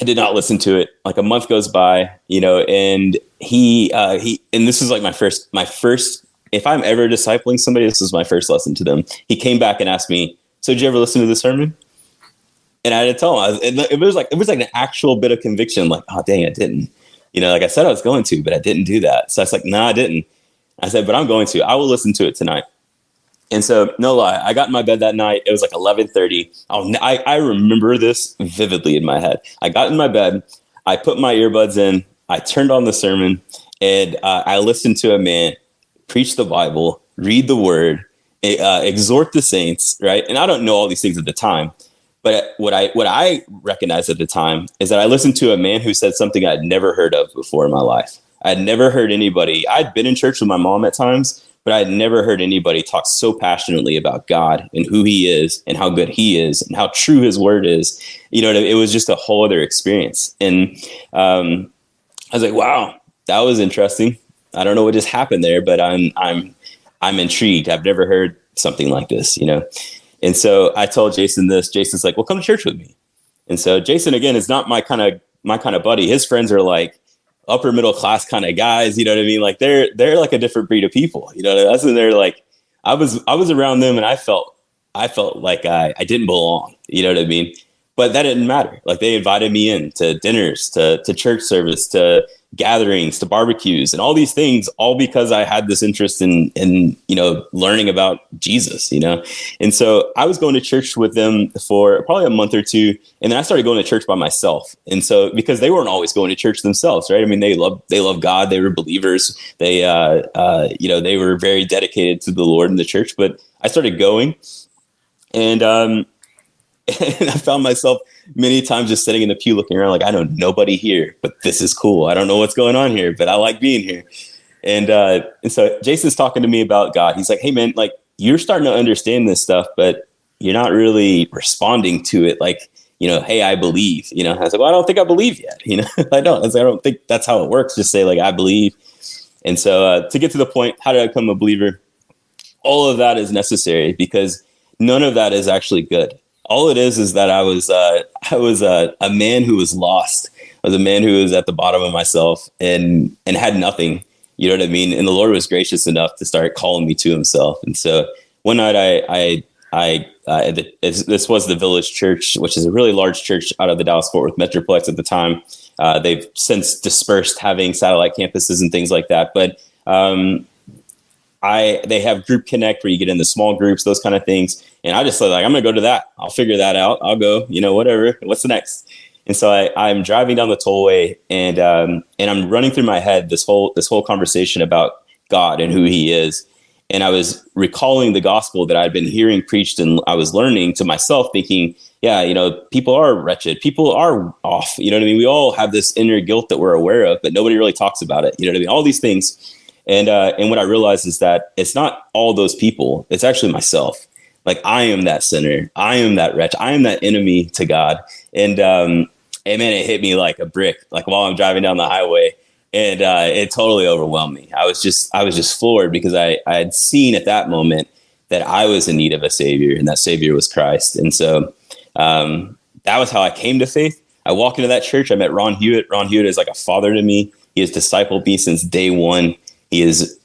I did not listen to it. Like a month goes by, and he and this is like my first. If I'm ever discipling somebody, this is my first lesson to them. He came back and asked me, "So did you ever listen to the sermon?" And I had to tell him. It was like an actual bit of conviction. Like, oh dang, I didn't. Like I said I was going to, but I didn't do that. So I was like, no, I didn't. I said, but I'm going to. I will listen to it tonight. And so, no lie, I got in my bed that night. It was like 11:30. I remember this vividly in my head. I got in my bed. I put my earbuds in. I turned on the sermon, and I listened to a man preach the Bible, read the word, exhort the saints, right? And I don't know all these things at the time. But what I recognized at the time is that I listened to a man who said something I'd never heard of before in my life. I'd never heard anybody. I'd been in church with my mom at times, but I'd never heard anybody talk so passionately about God and who he is and how good he is and how true his word is. It was just a whole other experience. And I was like, wow, that was interesting. I don't know what just happened there, but I'm intrigued. I've never heard something like this, And so I told Jason this. Jason's like, well, come to church with me. And so Jason, again, is not my kind of buddy. His friends are like upper middle class kind of guys. You know what I mean? Like they're like a different breed of people. That's when they're like, I was around them, and I felt like I didn't belong. You know what I mean? But that didn't matter. Like they invited me in to dinners, to church service, to gatherings, to barbecues, and all these things, all because I had this interest in learning about Jesus, And so I was going to church with them for probably a month or two, and then I started going to church by myself. And so because they weren't always going to church themselves, right? I mean, they love God, they were believers, they they were very dedicated to the Lord in the church. But I started going, and I found myself many times just sitting in the pew looking around like, I know nobody here, but this is cool. I don't know what's going on here, but I like being here. And so Jason's talking to me about God. He's like, hey, man, like you're starting to understand this stuff, but you're not really responding to it like, hey, I believe. I was like, well, I don't think I believe yet. I don't think that's how it works. Just say like, I believe. And so to get to the point, how did I become a believer? all of that is necessary because none of that is actually good. All it is that I was a man who was lost. I was a man who was at the bottom of myself and had nothing. You know what I mean? And the Lord was gracious enough to start calling me to himself. And so one night this was the Village Church, which is a really large church out of the Dallas-Fort Worth Metroplex at the time. They've since dispersed, having satellite campuses and things like that. But they have Group Connect where you get into small groups, those kind of things. And I just said, like, I'm going to go to that. I'll figure that out. I'll go, whatever. What's the next? And so I'm driving down the tollway and I'm running through my head this whole conversation about God and who he is. And I was recalling the gospel that I'd been hearing preached and I was learning to myself, thinking, yeah, people are wretched. People are off. You know what I mean? We all have this inner guilt that we're aware of, but nobody really talks about it. You know what I mean? All these things. And what I realized is that it's not all those people. It's actually myself. Like, I am that sinner. I am that wretch. I am that enemy to God. And man, it hit me like a brick, like while I'm driving down the highway. And it totally overwhelmed me. I was just floored because I had seen at that moment that I was in need of a savior, and that savior was Christ. And so that was how I came to faith. I walked into that church. I met Ron Hewitt. Ron Hewitt is like a father to me. He has discipled me since day one. He is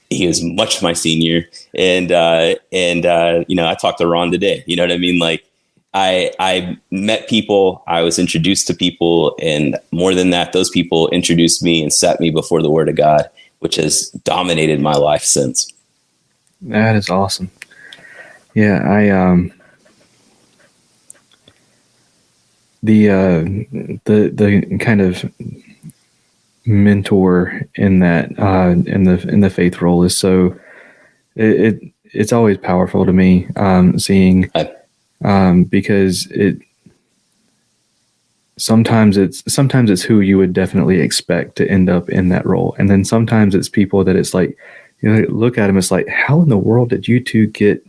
much my senior. And I talked to Ron today. You know what I mean? Like, I met people, I was introduced to people, and more than that, those people introduced me and set me before the Word of God, which has dominated my life since. That is awesome. Yeah, the kind of mentor in that in the faith role is so it's always powerful to me, seeing. Because sometimes it's who you would definitely expect to end up in that role. And then sometimes it's people that it's like, look at them, it's like, how in the world did you two get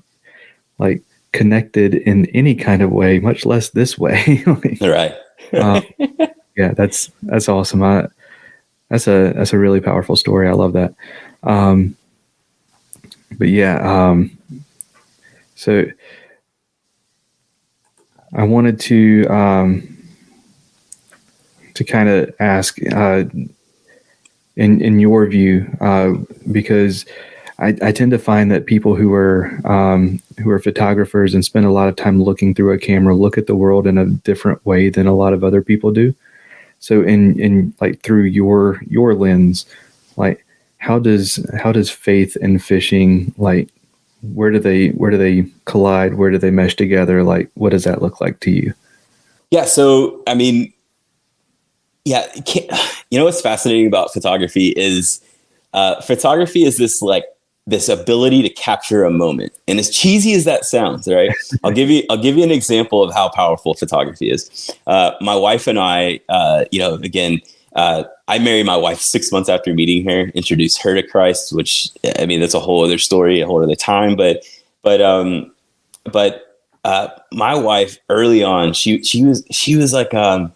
like connected in any kind of way, much less this way? Like, right. Yeah, that's awesome. That's a really powerful story. I love that. But yeah, so I wanted to kind of ask, in your view, because I tend to find that people who are photographers and spend a lot of time looking through a camera look at the world in a different way than a lot of other people do. So in like through your lens, like how does faith and fishing, like, where do they collide? Where do they mesh together? Like, what does that look like to you? Yeah. So, I mean, yeah, what's fascinating about photography is this ability to capture a moment. And as cheesy as that sounds, right? I'll give you an example of how powerful photography is. My wife and I, I married my wife 6 months after meeting her, introduced her to Christ, which, I mean, that's a whole other story, a whole other time. But my wife early on, she was like, I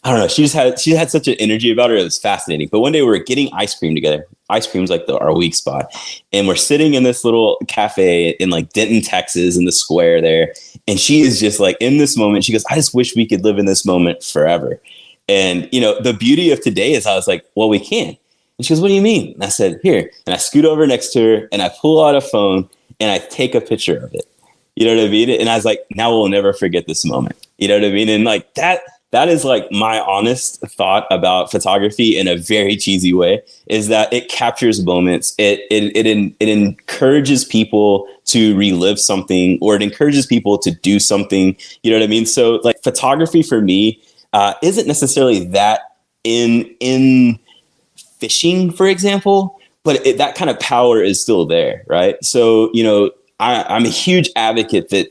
don't know. She had such an energy about her. It was fascinating. But one day we were getting ice cream together. Ice cream's like our weak spot. And we're sitting in this little cafe in like Denton, Texas, in the square there. And she is just like, in this moment, she goes, I just wish we could live in this moment forever. And, the beauty of today is I was like, well, we can. And she goes, what do you mean? And I said, here. And I scoot over next to her and I pull out a phone and I take a picture of it. You know what I mean? And I was like, now we'll never forget this moment. You know what I mean? And like that is like my honest thought about photography in a very cheesy way, is that it captures moments. It encourages people to relive something, or it encourages people to do something. You know what I mean? So like photography for me isn't necessarily that in fishing, for example, but that kind of power is still there. Right. So, I'm a huge advocate that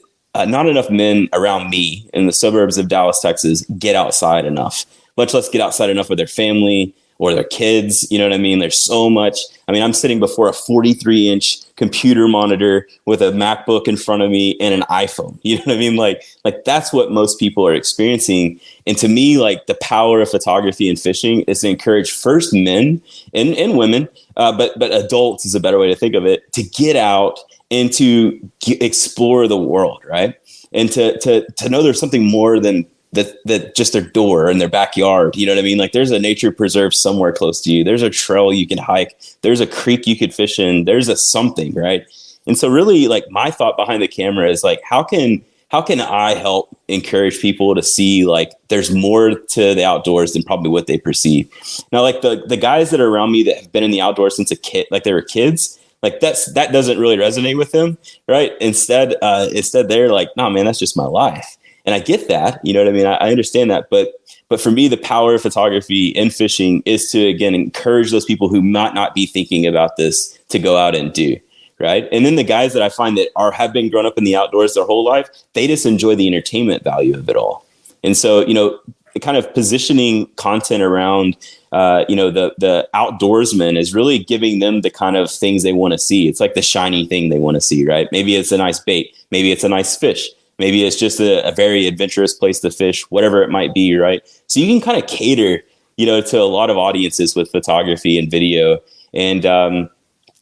not enough men around me in the suburbs of Dallas, Texas, get outside enough, much less get outside enough with their family, or their kids. You know what I mean? There's so much. I mean, I'm sitting before a 43-inch computer monitor with a MacBook in front of me and an iPhone. You know what I mean? Like that's what most people are experiencing. And to me, like, the power of photography and fishing is to encourage first men and women, but adults is a better way to think of it, to get out and to explore the world, right? And to know there's something more than that just their door and their backyard. You know what I mean? Like, there's a nature preserve somewhere close to you. There's a trail you can hike. There's a creek you could fish in. There's a something, right? And so really, like, my thought behind the camera is like, how can I help encourage people to see, like, there's more to the outdoors than probably what they perceive. Now, like, the guys that are around me that have been in the outdoors since a kid, like they were kids, like that doesn't really resonate with them, right? Instead they're like, no, man, that's just my life. And I get that, you know what I mean? I understand that. But for me, the power of photography and fishing is to, again, encourage those people who might not be thinking about this to go out and do, right? And then the guys that I find that have been grown up in the outdoors their whole life, they just enjoy the entertainment value of it all. And so, you know, kind of positioning content around, the outdoorsman is really giving them the kind of things they want to see. It's like the shiny thing they want to see, right? Maybe it's a nice bait. Maybe it's a nice fish. Maybe it's just a very adventurous place to fish, whatever it might be, right? So you can kind of cater, you know, to a lot of audiences with photography and video. And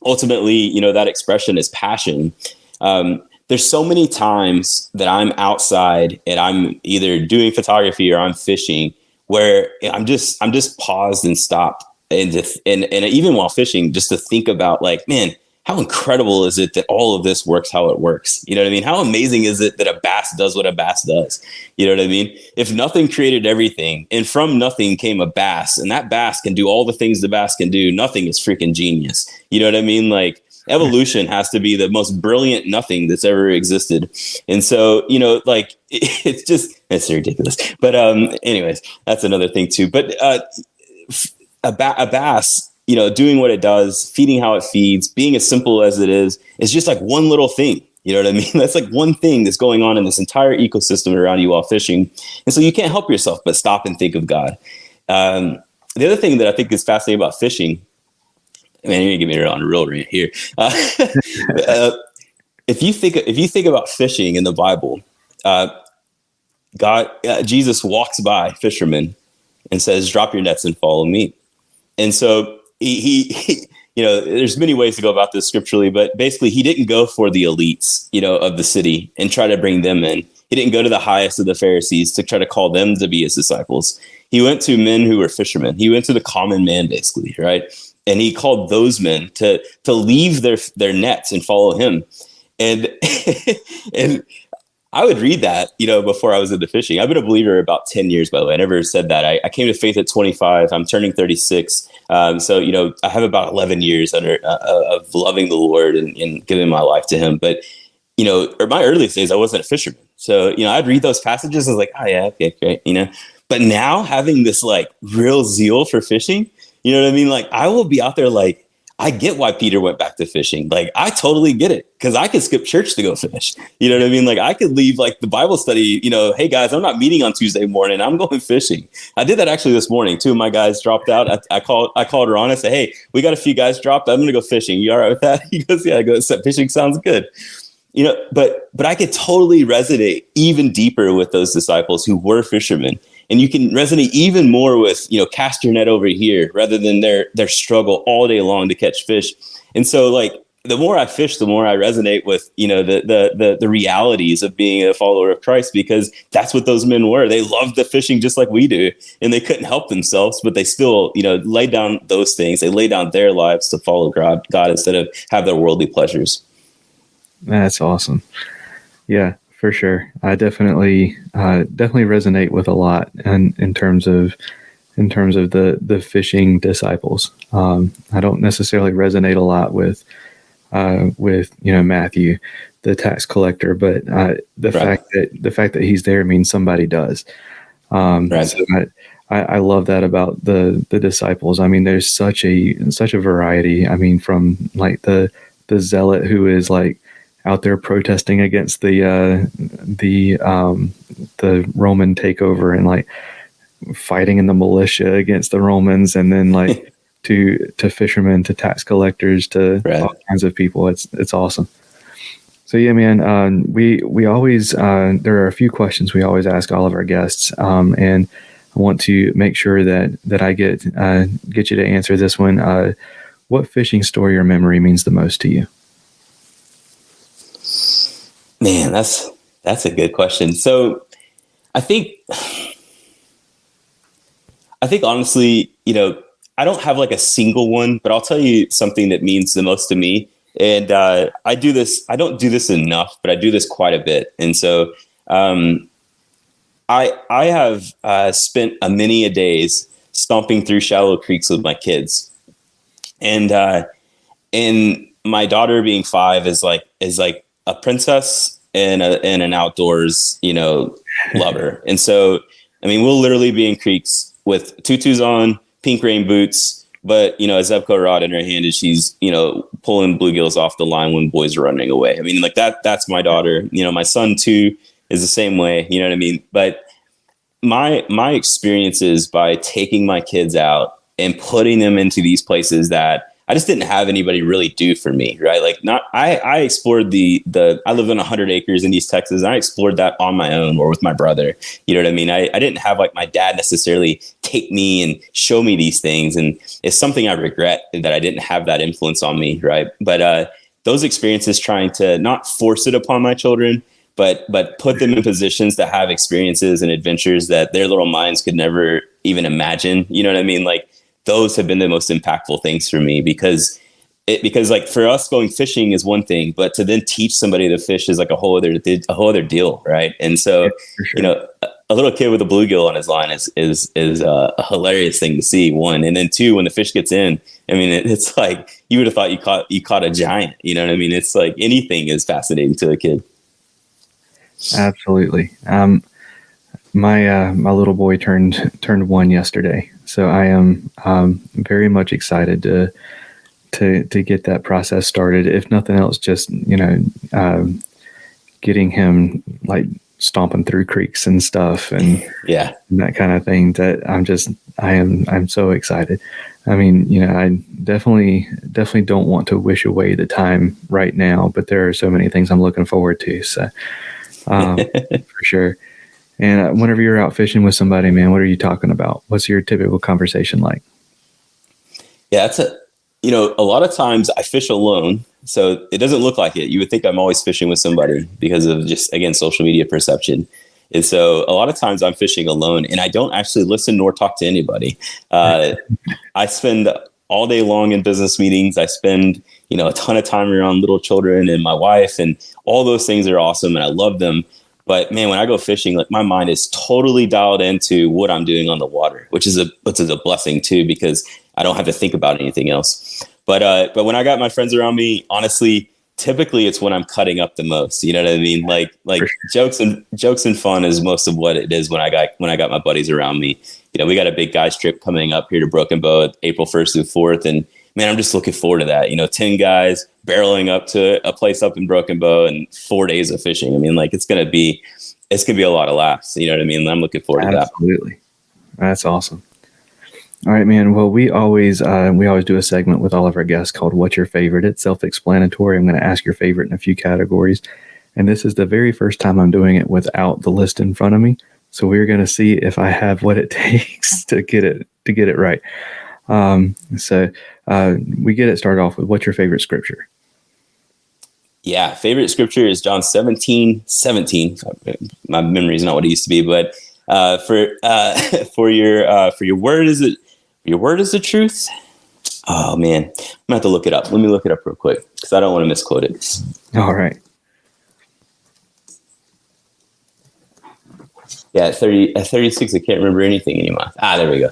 ultimately, you know, that expression is passion. There's so many times that I'm outside and I'm either doing photography or I'm fishing where I'm just paused and stopped. And even while fishing, just to think about, like, man, how incredible is it that all of this works how it works? You know what I mean? How amazing is it that a bass does what a bass does? You know what I mean? If nothing created everything, and from nothing came a bass, and that bass can do all the things the bass can do, nothing is freaking genius. You know what I mean? Like, evolution has to be the most brilliant nothing that's ever existed. And so, you know, like, it's ridiculous. But anyways, that's another thing too. But a bass, you know, doing what it does, feeding how it feeds, being as simple as it is just like one little thing. You know what I mean? That's like one thing that's going on in this entire ecosystem around you while fishing. And so you can't help yourself but stop and think of God. The other thing that I think is fascinating about fishing, man, you're gonna get me on a real rant here. If you think about fishing in the Bible, Jesus walks by fishermen and says, "Drop your nets and follow me." And so he you know, there's many ways to go about this scripturally, but basically he didn't go for the elites, you know, of the city and try to bring them in. He didn't go to the highest of the Pharisees to try to call them to be his disciples. He went to men who were fishermen. He went to the common man, basically, right? And he called those men to leave their nets and follow him. And and I would read that, you know, before I was into fishing. I've been a believer about 10 years, by the way. I never said that. I came to faith at 25. I'm turning 36. So, you know, I have about 11 years of loving the Lord and giving my life to him. But, you know, in my earliest days, I wasn't a fisherman. So, you know, I'd read those passages. I was like, oh, yeah, okay, great, you know. But now having this, like, real zeal for fishing, you know what I mean? Like, I will be out there, like, I get why Peter went back to fishing. Like, I totally get it, because I could skip church to go fish. You know what I mean? Like, I could leave, like, the Bible study, you know, hey guys, I'm not meeting on Tuesday morning. I'm going fishing. I did that actually this morning. 2 of my guys dropped out. I called Ron and said, hey, we got a few guys dropped. I'm going to go fishing. You all right with that? He goes, yeah. I go, fishing sounds good. You know, but I could totally resonate even deeper with those disciples who were fishermen. And you can resonate even more with, you know, cast your net over here rather than their struggle all day long to catch fish. And so, like, the more I fish, the more I resonate with, you know, the realities of being a follower of Christ, because that's what those men were. They loved the fishing just like we do, and they couldn't help themselves, but they still, you know, laid down those things. They laid down their lives to follow God instead of have their worldly pleasures. That's awesome. Yeah. For sure. I definitely resonate with a lot in terms of the fishing disciples. I don't necessarily resonate a lot with you know, Matthew, the tax collector, but the fact that he's there means somebody does. Right. So I love that about the disciples. I mean, there's such a variety. I mean, from like the zealot who is like out there protesting against the Roman takeover, and like fighting in the militia against the Romans, and then like to fishermen, to tax collectors, to all kinds of people. It's awesome. So yeah, man, we always there are a few questions we always ask all of our guests, and I want to make sure that I get you to answer this one. What fishing story or memory means the most to you? Man, that's a good question. So I think honestly, I don't have like a single one, but I'll tell you something that means the most to me. And I don't do this enough, but I do this quite a bit. And so I have spent many a days stomping through shallow creeks with my kids. And my daughter being 5 is like a princess and an outdoors, lover. And so, I mean, we'll literally be in creeks with tutus on, pink rain boots, but, a Zebco rod in her hand, and she's, pulling bluegills off the line when boys are running away. I mean, like that's my daughter. My son too is the same way, you know what I mean? But my experiences by taking my kids out and putting them into these places that I just didn't have anybody really do for me, right? Like I explored I live in 100 acres in East Texas, and I explored that on my own or with my brother. You know what I mean? I didn't have like my dad necessarily take me and show me these things. And it's something I regret that I didn't have that influence on me, right? But those experiences, trying to not force it upon my children, but put them in positions to have experiences and adventures that their little minds could never even imagine. You know what I mean? Like, those have been the most impactful things for me, because like for us, going fishing is one thing, but to then teach somebody to fish is like a whole other deal. Right. And so, sure. A little kid with a bluegill on his line is a hilarious thing to see, one. And then two, when the fish gets in, I mean, it's like, you would have thought you caught a giant, you know what I mean? It's like anything is fascinating to a kid. Absolutely. My little boy turned 1 yesterday, so I am very much excited to get that process started. If nothing else, just getting him like stomping through creeks and stuff, and yeah, and that kind of thing. That I'm so excited. I mean, I definitely don't want to wish away the time right now, but there are so many things I'm looking forward to. So for sure. And whenever you're out fishing with somebody, man, what are you talking about? What's your typical conversation like? Yeah, a lot of times I fish alone, so it doesn't look like it. You would think I'm always fishing with somebody because of just, again, social media perception. And so a lot of times I'm fishing alone, and I don't actually listen nor talk to anybody. I spend all day long in business meetings. I spend, a ton of time around little children and my wife, and all those things are awesome, and I love them. But man, when I go fishing, like my mind is totally dialed into what I'm doing on the water, which is a blessing too, because I don't have to think about anything else. But when I got my friends around me, honestly, typically it's when I'm cutting up the most. You know what I mean? Like sure. jokes and fun is most of what it is when I got my buddies around me. We got a big guys trip coming up here to Broken Bow, April 1st through 4th, and man, I'm just looking forward to that. 10 guys barreling up to a place up in Broken Bow and 4 days of fishing. I mean, like it's gonna be a lot of laughs. You know what I mean? I'm looking forward to that. Absolutely, that's awesome. All right, man. Well, we always do a segment with all of our guests called "What's Your Favorite?" It's self-explanatory. I'm going to ask your favorite in a few categories, and this is the very first time I'm doing it without the list in front of me. So we're going to see if I have what it takes to get it right. So we get it started off with, what's your favorite scripture? Yeah, favorite scripture is John 17:17. My memory is not what it used to be, but for your word is it. Your word is the truth. Oh man, I'm gonna have to look it up. Let me look it up real quick because I don't want to misquote it. All right. Yeah, at 36, I can't remember anything anymore. There we go.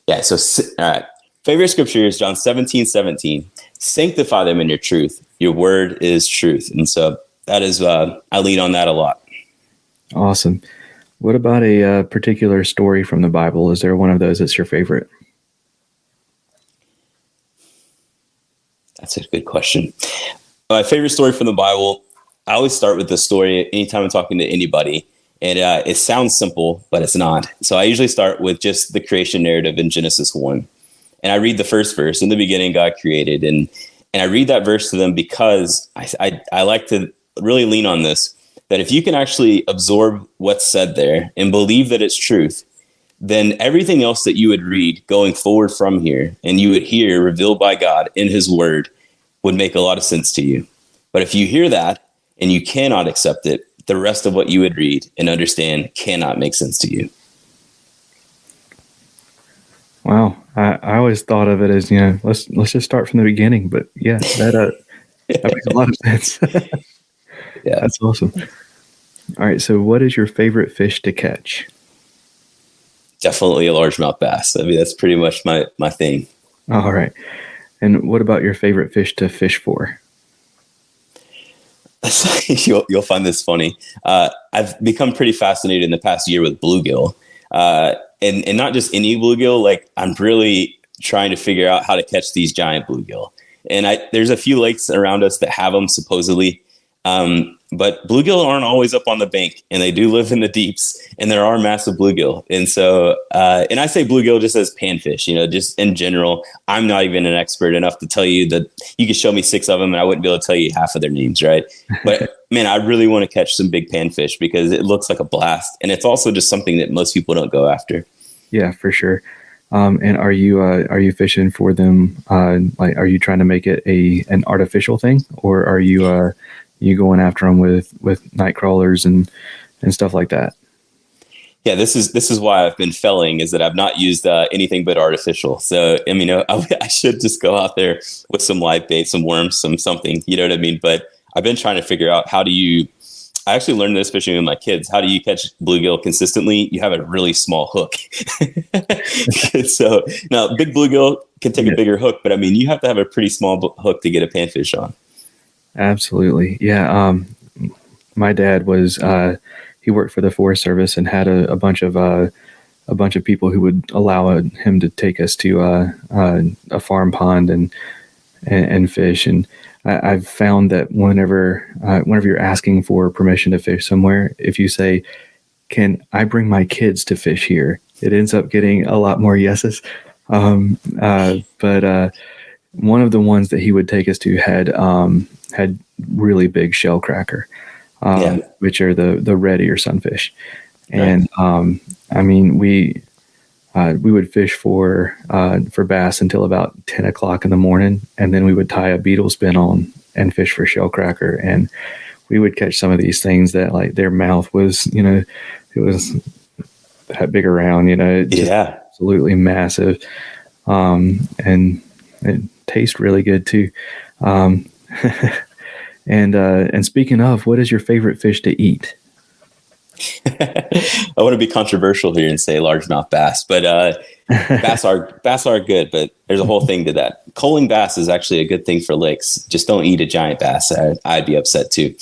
Yeah, so all right. Favorite scripture is John 17:17. Sanctify them in your truth. Your word is truth. And so that is, I lean on that a lot. Awesome. What about a particular story from the Bible? Is there one of those that's your favorite? That's a good question. My favorite story from the Bible, I always start with the story anytime I'm talking to anybody. And it sounds simple, but it's not. So I usually start with just the creation narrative in Genesis 1. And I read the first verse. In the beginning, God created. And I read that verse to them because I like to really lean on this, that if you can actually absorb what's said there and believe that it's truth, then everything else that you would read going forward from here and you would hear revealed by God in his word would make a lot of sense to you. But if you hear that and you cannot accept it, the rest of what you would read and understand cannot make sense to you. Wow. I always thought of it as, let's just start from the beginning. But yeah, that makes a lot of sense. Yeah. That's awesome. All right. So what is your favorite fish to catch? Definitely a largemouth bass. I mean, that's pretty much my thing. All right. And what about your favorite fish to fish for? You'll find this funny. I've become pretty fascinated in the past year with bluegill, and not just any bluegill. Like, I'm really trying to figure out how to catch these giant bluegill. And there's a few lakes around us that have them supposedly, but bluegill aren't always up on the bank, and they do live in the deeps, and there are massive bluegill. And so, and I say bluegill just as panfish, just in general. I'm not even an expert enough to tell you that you could show me 6 of them and I wouldn't be able to tell you half of their names, right? But man, I really want to catch some big panfish because it looks like a blast. And it's also just something that most people don't go after. Yeah, for sure. And are you fishing for them? Like, are you trying to make it an artificial thing, or are you going after them with night crawlers and stuff like that? Yeah, this is why I've been felling, is that I've not used anything but artificial. So, I mean, I should just go out there with some live bait, some worms, something, you know what I mean? But I've been trying to figure out I actually learned this fishing with my kids. How do you catch bluegill consistently? You have a really small hook. So now big bluegill can take a bigger hook, but I mean, you have to have a pretty small hook to get a panfish on. Absolutely. Yeah. My dad was, he worked for the Forest Service and had a bunch of people who would allow him to take us to a farm pond and fish. And I've found that whenever you're asking for permission to fish somewhere, if you say, "Can I bring my kids to fish here?" it ends up getting a lot more yeses. But one of the ones that he would take us to had really big shell cracker, which are the red ear sunfish. And I mean, we would fish for bass until about 10 o'clock in the morning, and then we would tie a beetle spin on and fish for shell cracker. And we would catch some of these things that, like, their mouth was, it was that big around, just absolutely massive. And it tastes really good too. And speaking of, what is your favorite fish to eat? I want to be controversial here and say largemouth bass, but bass are good, but there's a whole thing to that. Culling bass is actually a good thing for lakes. Just don't eat a giant bass. I'd be upset too.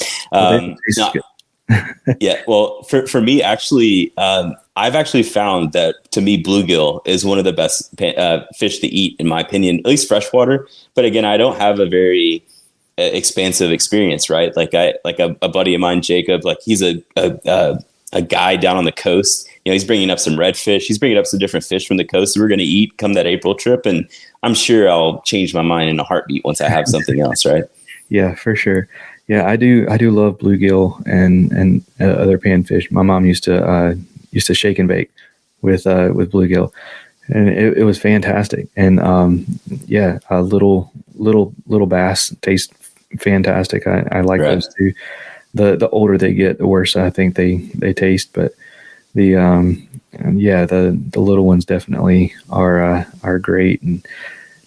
Yeah, well, for me, actually, I've actually found that, to me, bluegill is one of the best fish to eat, in my opinion, at least freshwater. But again, I don't have a very expansive experience, right? Like a buddy of mine, Jacob, like he's a guy down on the coast. He's bringing up some redfish. He's bringing up some different fish from the coast that we're going to eat come that April trip. And I'm sure I'll change my mind in a heartbeat once I have something else, right? Yeah, for sure. Yeah, I do love bluegill and other panfish. My mom used to shake and bake with bluegill, and it was fantastic. And a little bass taste fantastic. I like those too. The older they get, the worse I think they taste. But the little ones definitely are great. And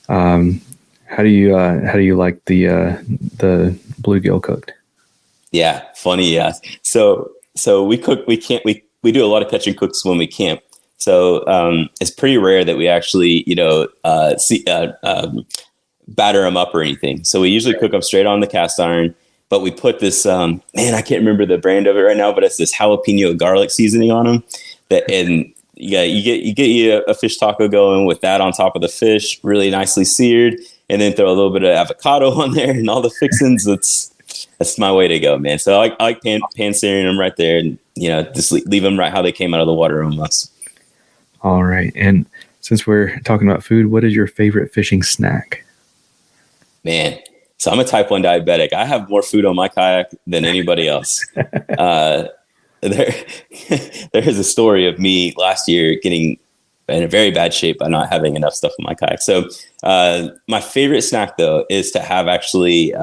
how do you like the bluegill cooked? Yeah, funny. Yeah. So we do a lot of catch and cooks when we camp. So it's pretty rare that we actually batter them up or anything. So we usually cook them straight on the cast iron. But we put this I can't remember the brand of it right now, but it's this jalapeno garlic seasoning on them. You get a fish taco going with that on top of the fish, really nicely seared, and then throw a little bit of avocado on there and all the fixings. That's my way to go, man. So I like pan searing them right there, and just leave them right how they came out of the water almost. All right. And since we're talking about food, what is your favorite fishing snack? Man, so I'm a type 1 diabetic. I have more food on my kayak than anybody else. There is a story of me last year getting in a very bad shape by not having enough stuff on my kayak. So my favorite snack, though, is to have actually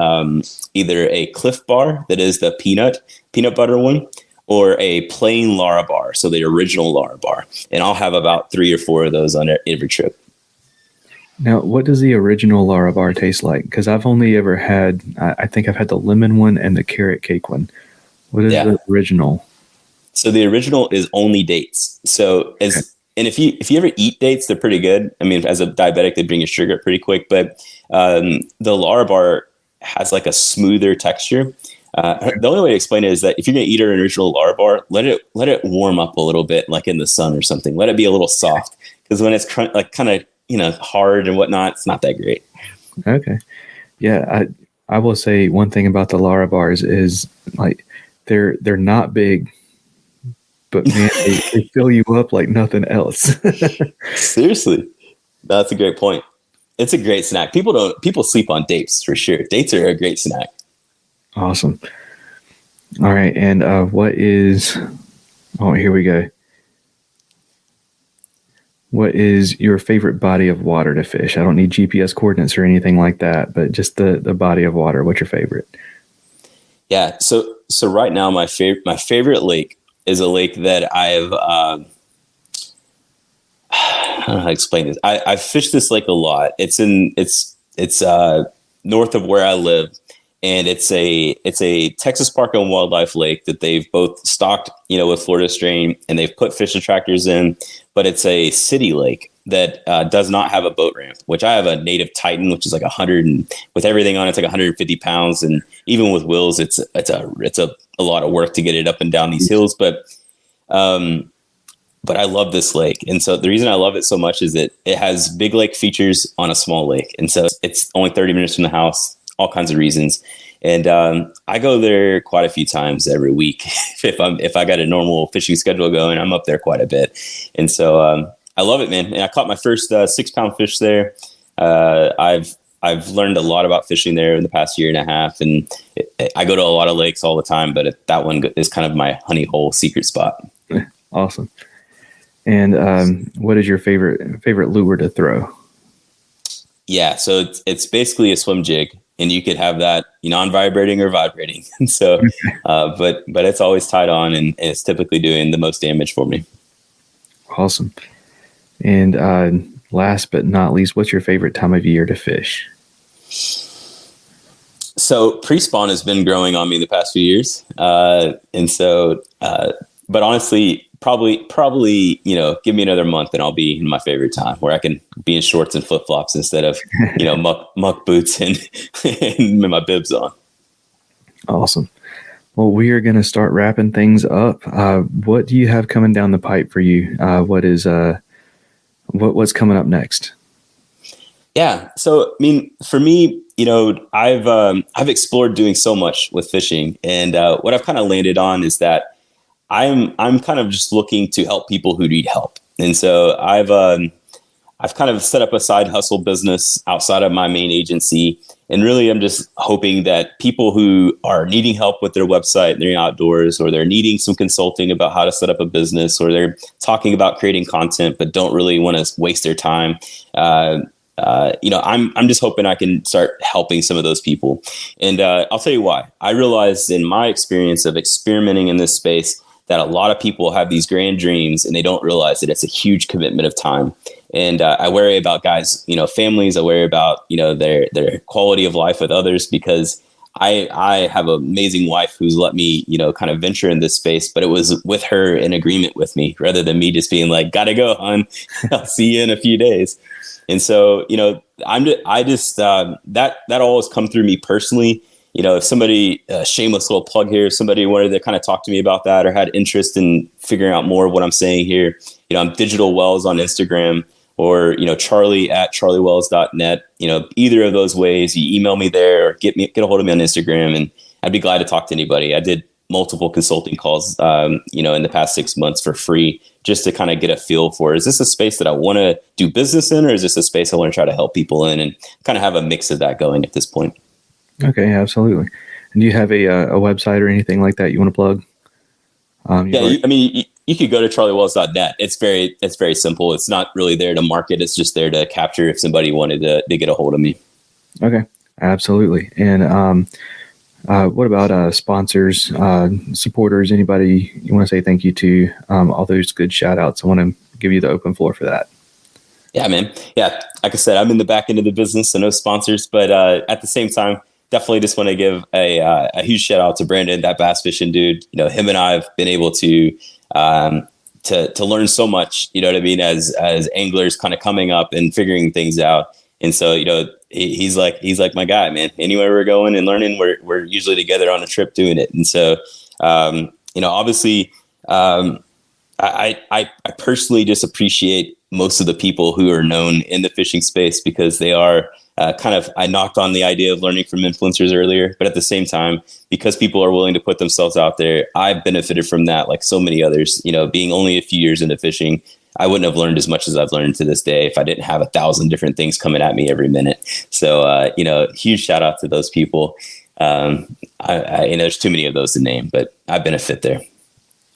either a Cliff Bar, that is the peanut butter one, or a plain Larabar, so the original Larabar. And I'll have about 3 or 4 of those on every trip. Now, what does the original Larabar taste like? Because I've only ever had, I think I've had the lemon one and the carrot cake one. What is the original? So the original is only dates. So and if you ever eat dates, they're pretty good. I mean, as a diabetic, they bring your sugar up pretty quick. But the Larabar has like a smoother texture. The only way to explain it is that if you're going to eat an original Larabar, let it warm up a little bit, like in the sun or something. Let it be a little soft, because when it's kind of hard and whatnot, it's not that great. Okay, yeah, I will say one thing about the Larabars is like they're not big, but man, they fill you up like nothing else. Seriously, that's a great point. It's a great snack. People sleep on dates for sure. Dates are a great snack. Awesome. All right. And here we go. What is your favorite body of water to fish? I don't need GPS coordinates or anything like that, but just the body of water. What's your favorite? Yeah. So right now, my favorite lake is a lake that I've, I don't know how to explain this. I've fished this lake a lot. It's north of where I live. And it's a Texas Park and Wildlife lake that they've both stocked, with Florida Stream, and they've put fish attractors in. But it's a city lake that does not have a boat ramp, which I have a native Titan, which is like 100, and with everything on it's like 150 pounds, and even with wheels, it's a lot of work to get it up and down these hills. But I love this lake, and so the reason I love it so much is that it has big lake features on a small lake, and so it's only 30 minutes from the house. All kinds of reasons. And I go there quite a few times every week. If I got a normal fishing schedule going, I'm up there quite a bit. And so I love it, man. And I caught my first 6-pound fish there. I've learned a lot about fishing there in the past year and a half. And I go to a lot of lakes all the time, but that one is kind of my honey hole secret spot. Awesome. And what is your favorite lure to throw? Yeah, so it's basically a swim jig. And you could have that non-vibrating or vibrating. And so, but it's always tied on, and it's typically doing the most damage for me. Awesome. And last but not least, what's your favorite time of year to fish? So pre-spawn has been growing on me the past few years. And so, but honestly, probably, give me another month and I'll be in my favorite time, where I can be in shorts and flip-flops instead of, muck boots and my bibs on. Awesome. Well, we are going to start wrapping things up. What do you have coming down the pipe for you? What's coming up next? Yeah. So, I mean, for me, I've explored doing so much with fishing, and what I've kind of landed on is that I'm kind of just looking to help people who need help. And so I've kind of set up a side hustle business outside of my main agency. And really, I'm just hoping that people who are needing help with their website, their outdoors, or they're needing some consulting about how to set up a business, or they're talking about creating content, but don't really want to waste their time. I'm just hoping I can start helping some of those people. And I'll tell you why. I realized in my experience of experimenting in this space that a lot of people have these grand dreams and they don't realize that it's a huge commitment of time. And I worry about guys, families. I worry about, their quality of life with others, because I have an amazing wife who's let me, kind of venture in this space, but it was with her in agreement with me, rather than me just being like, gotta go, hon. I'll see you in a few days. And so, that all has come through me personally. If somebody, shameless little plug here, somebody wanted to kind of talk to me about that or had interest in figuring out more of what I'm saying here, I'm Digital Wells on Instagram, or, charlie@charliewells.net. Either of those ways, you email me there or get a hold of me on Instagram, and I'd be glad to talk to anybody. I did multiple consulting calls, in the past 6 months for free, just to kind of get a feel for, is this a space that I want to do business in, or is this a space I want to try to help people in, and kind of have a mix of that going at this point. Okay, absolutely. And do you have a website or anything like that you want to plug? You could go to charliewells.net. It's very simple. It's not really there to market. It's just there to capture if somebody wanted to get a hold of me. Okay, absolutely. And what about sponsors, supporters, anybody you want to say thank you to? All those good shout outs. I want to give you the open floor for that. Yeah, man. Yeah, like I said, I'm in the back end of the business, so no sponsors. But at the same time, definitely just want to give a huge shout out to Brandon, that bass fishing dude. Him and I have been able to learn so much, as anglers kind of coming up and figuring things out. And so, he's like my guy, man. Anywhere we're going and learning, we're usually together on a trip doing it. And so, obviously, I personally just appreciate most of the people who are known in the fishing space, because they are I knocked on the idea of learning from influencers earlier, but at the same time, because people are willing to put themselves out there, I've benefited from that like so many others. Being only a few years into fishing, I wouldn't have learned as much as I've learned to this day if I didn't have 1,000 different things coming at me every minute. So, huge shout out to those people. There's too many of those to name, but I benefit there.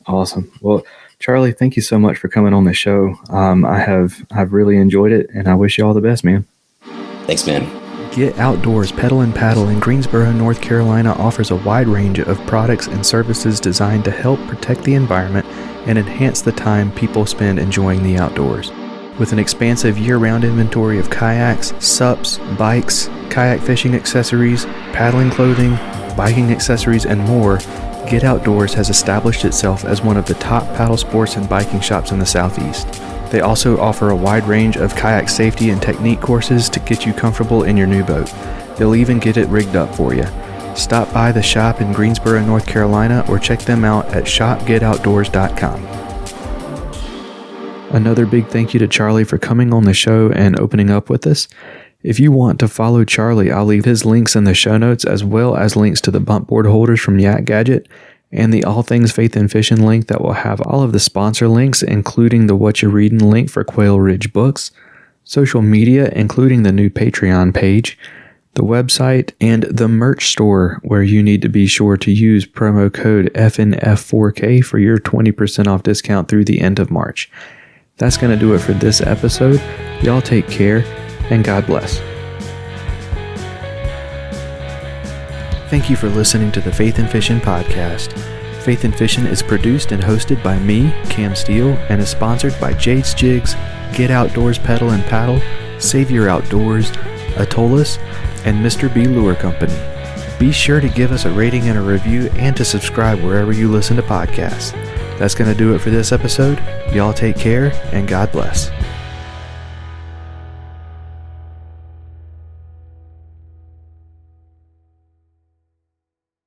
Awesome. Well, Charlie, thank you so much for coming on the show. I've really enjoyed it, and I wish you all the best, man. Thanks, man. Get Outdoors Pedal and Paddle in Greensboro, North Carolina offers a wide range of products and services designed to help protect the environment and enhance the time people spend enjoying the outdoors. With an expansive year-round inventory of kayaks, SUPs, bikes, kayak fishing accessories, paddling clothing, biking accessories, and more, Get Outdoors has established itself as one of the top paddle sports and biking shops in the Southeast. They also offer a wide range of kayak safety and technique courses to get you comfortable in your new boat. They'll even get it rigged up for you. Stop by the shop in Greensboro, North Carolina, or check them out at shopgetoutdoors.com. Another big thank you to Charlie for coming on the show and opening up with us. If you want to follow Charlie, I'll leave his links in the show notes, as well as links to the bump board holders from Yak Gadget and the All Things Faith and Fishing link that will have all of the sponsor links, including the What You're Reading link for Quail Ridge Books, social media, including the new Patreon page, the website, and the merch store, where you need to be sure to use promo code FNF4K for your 20% off discount through the end of March. That's going to do it for this episode. Y'all take care, and God bless. Thank you for listening to the Faith and Fishing podcast. Faith and Fishing is produced and hosted by me, Cam Steele, and is sponsored by Jade's Jigs, Get Outdoors Pedal and Paddle, Save Your Outdoors, Atollas, and Mr. B Lure Company. Be sure to give us a rating and a review, and to subscribe wherever you listen to podcasts. That's going to do it for this episode. Y'all take care, and God bless.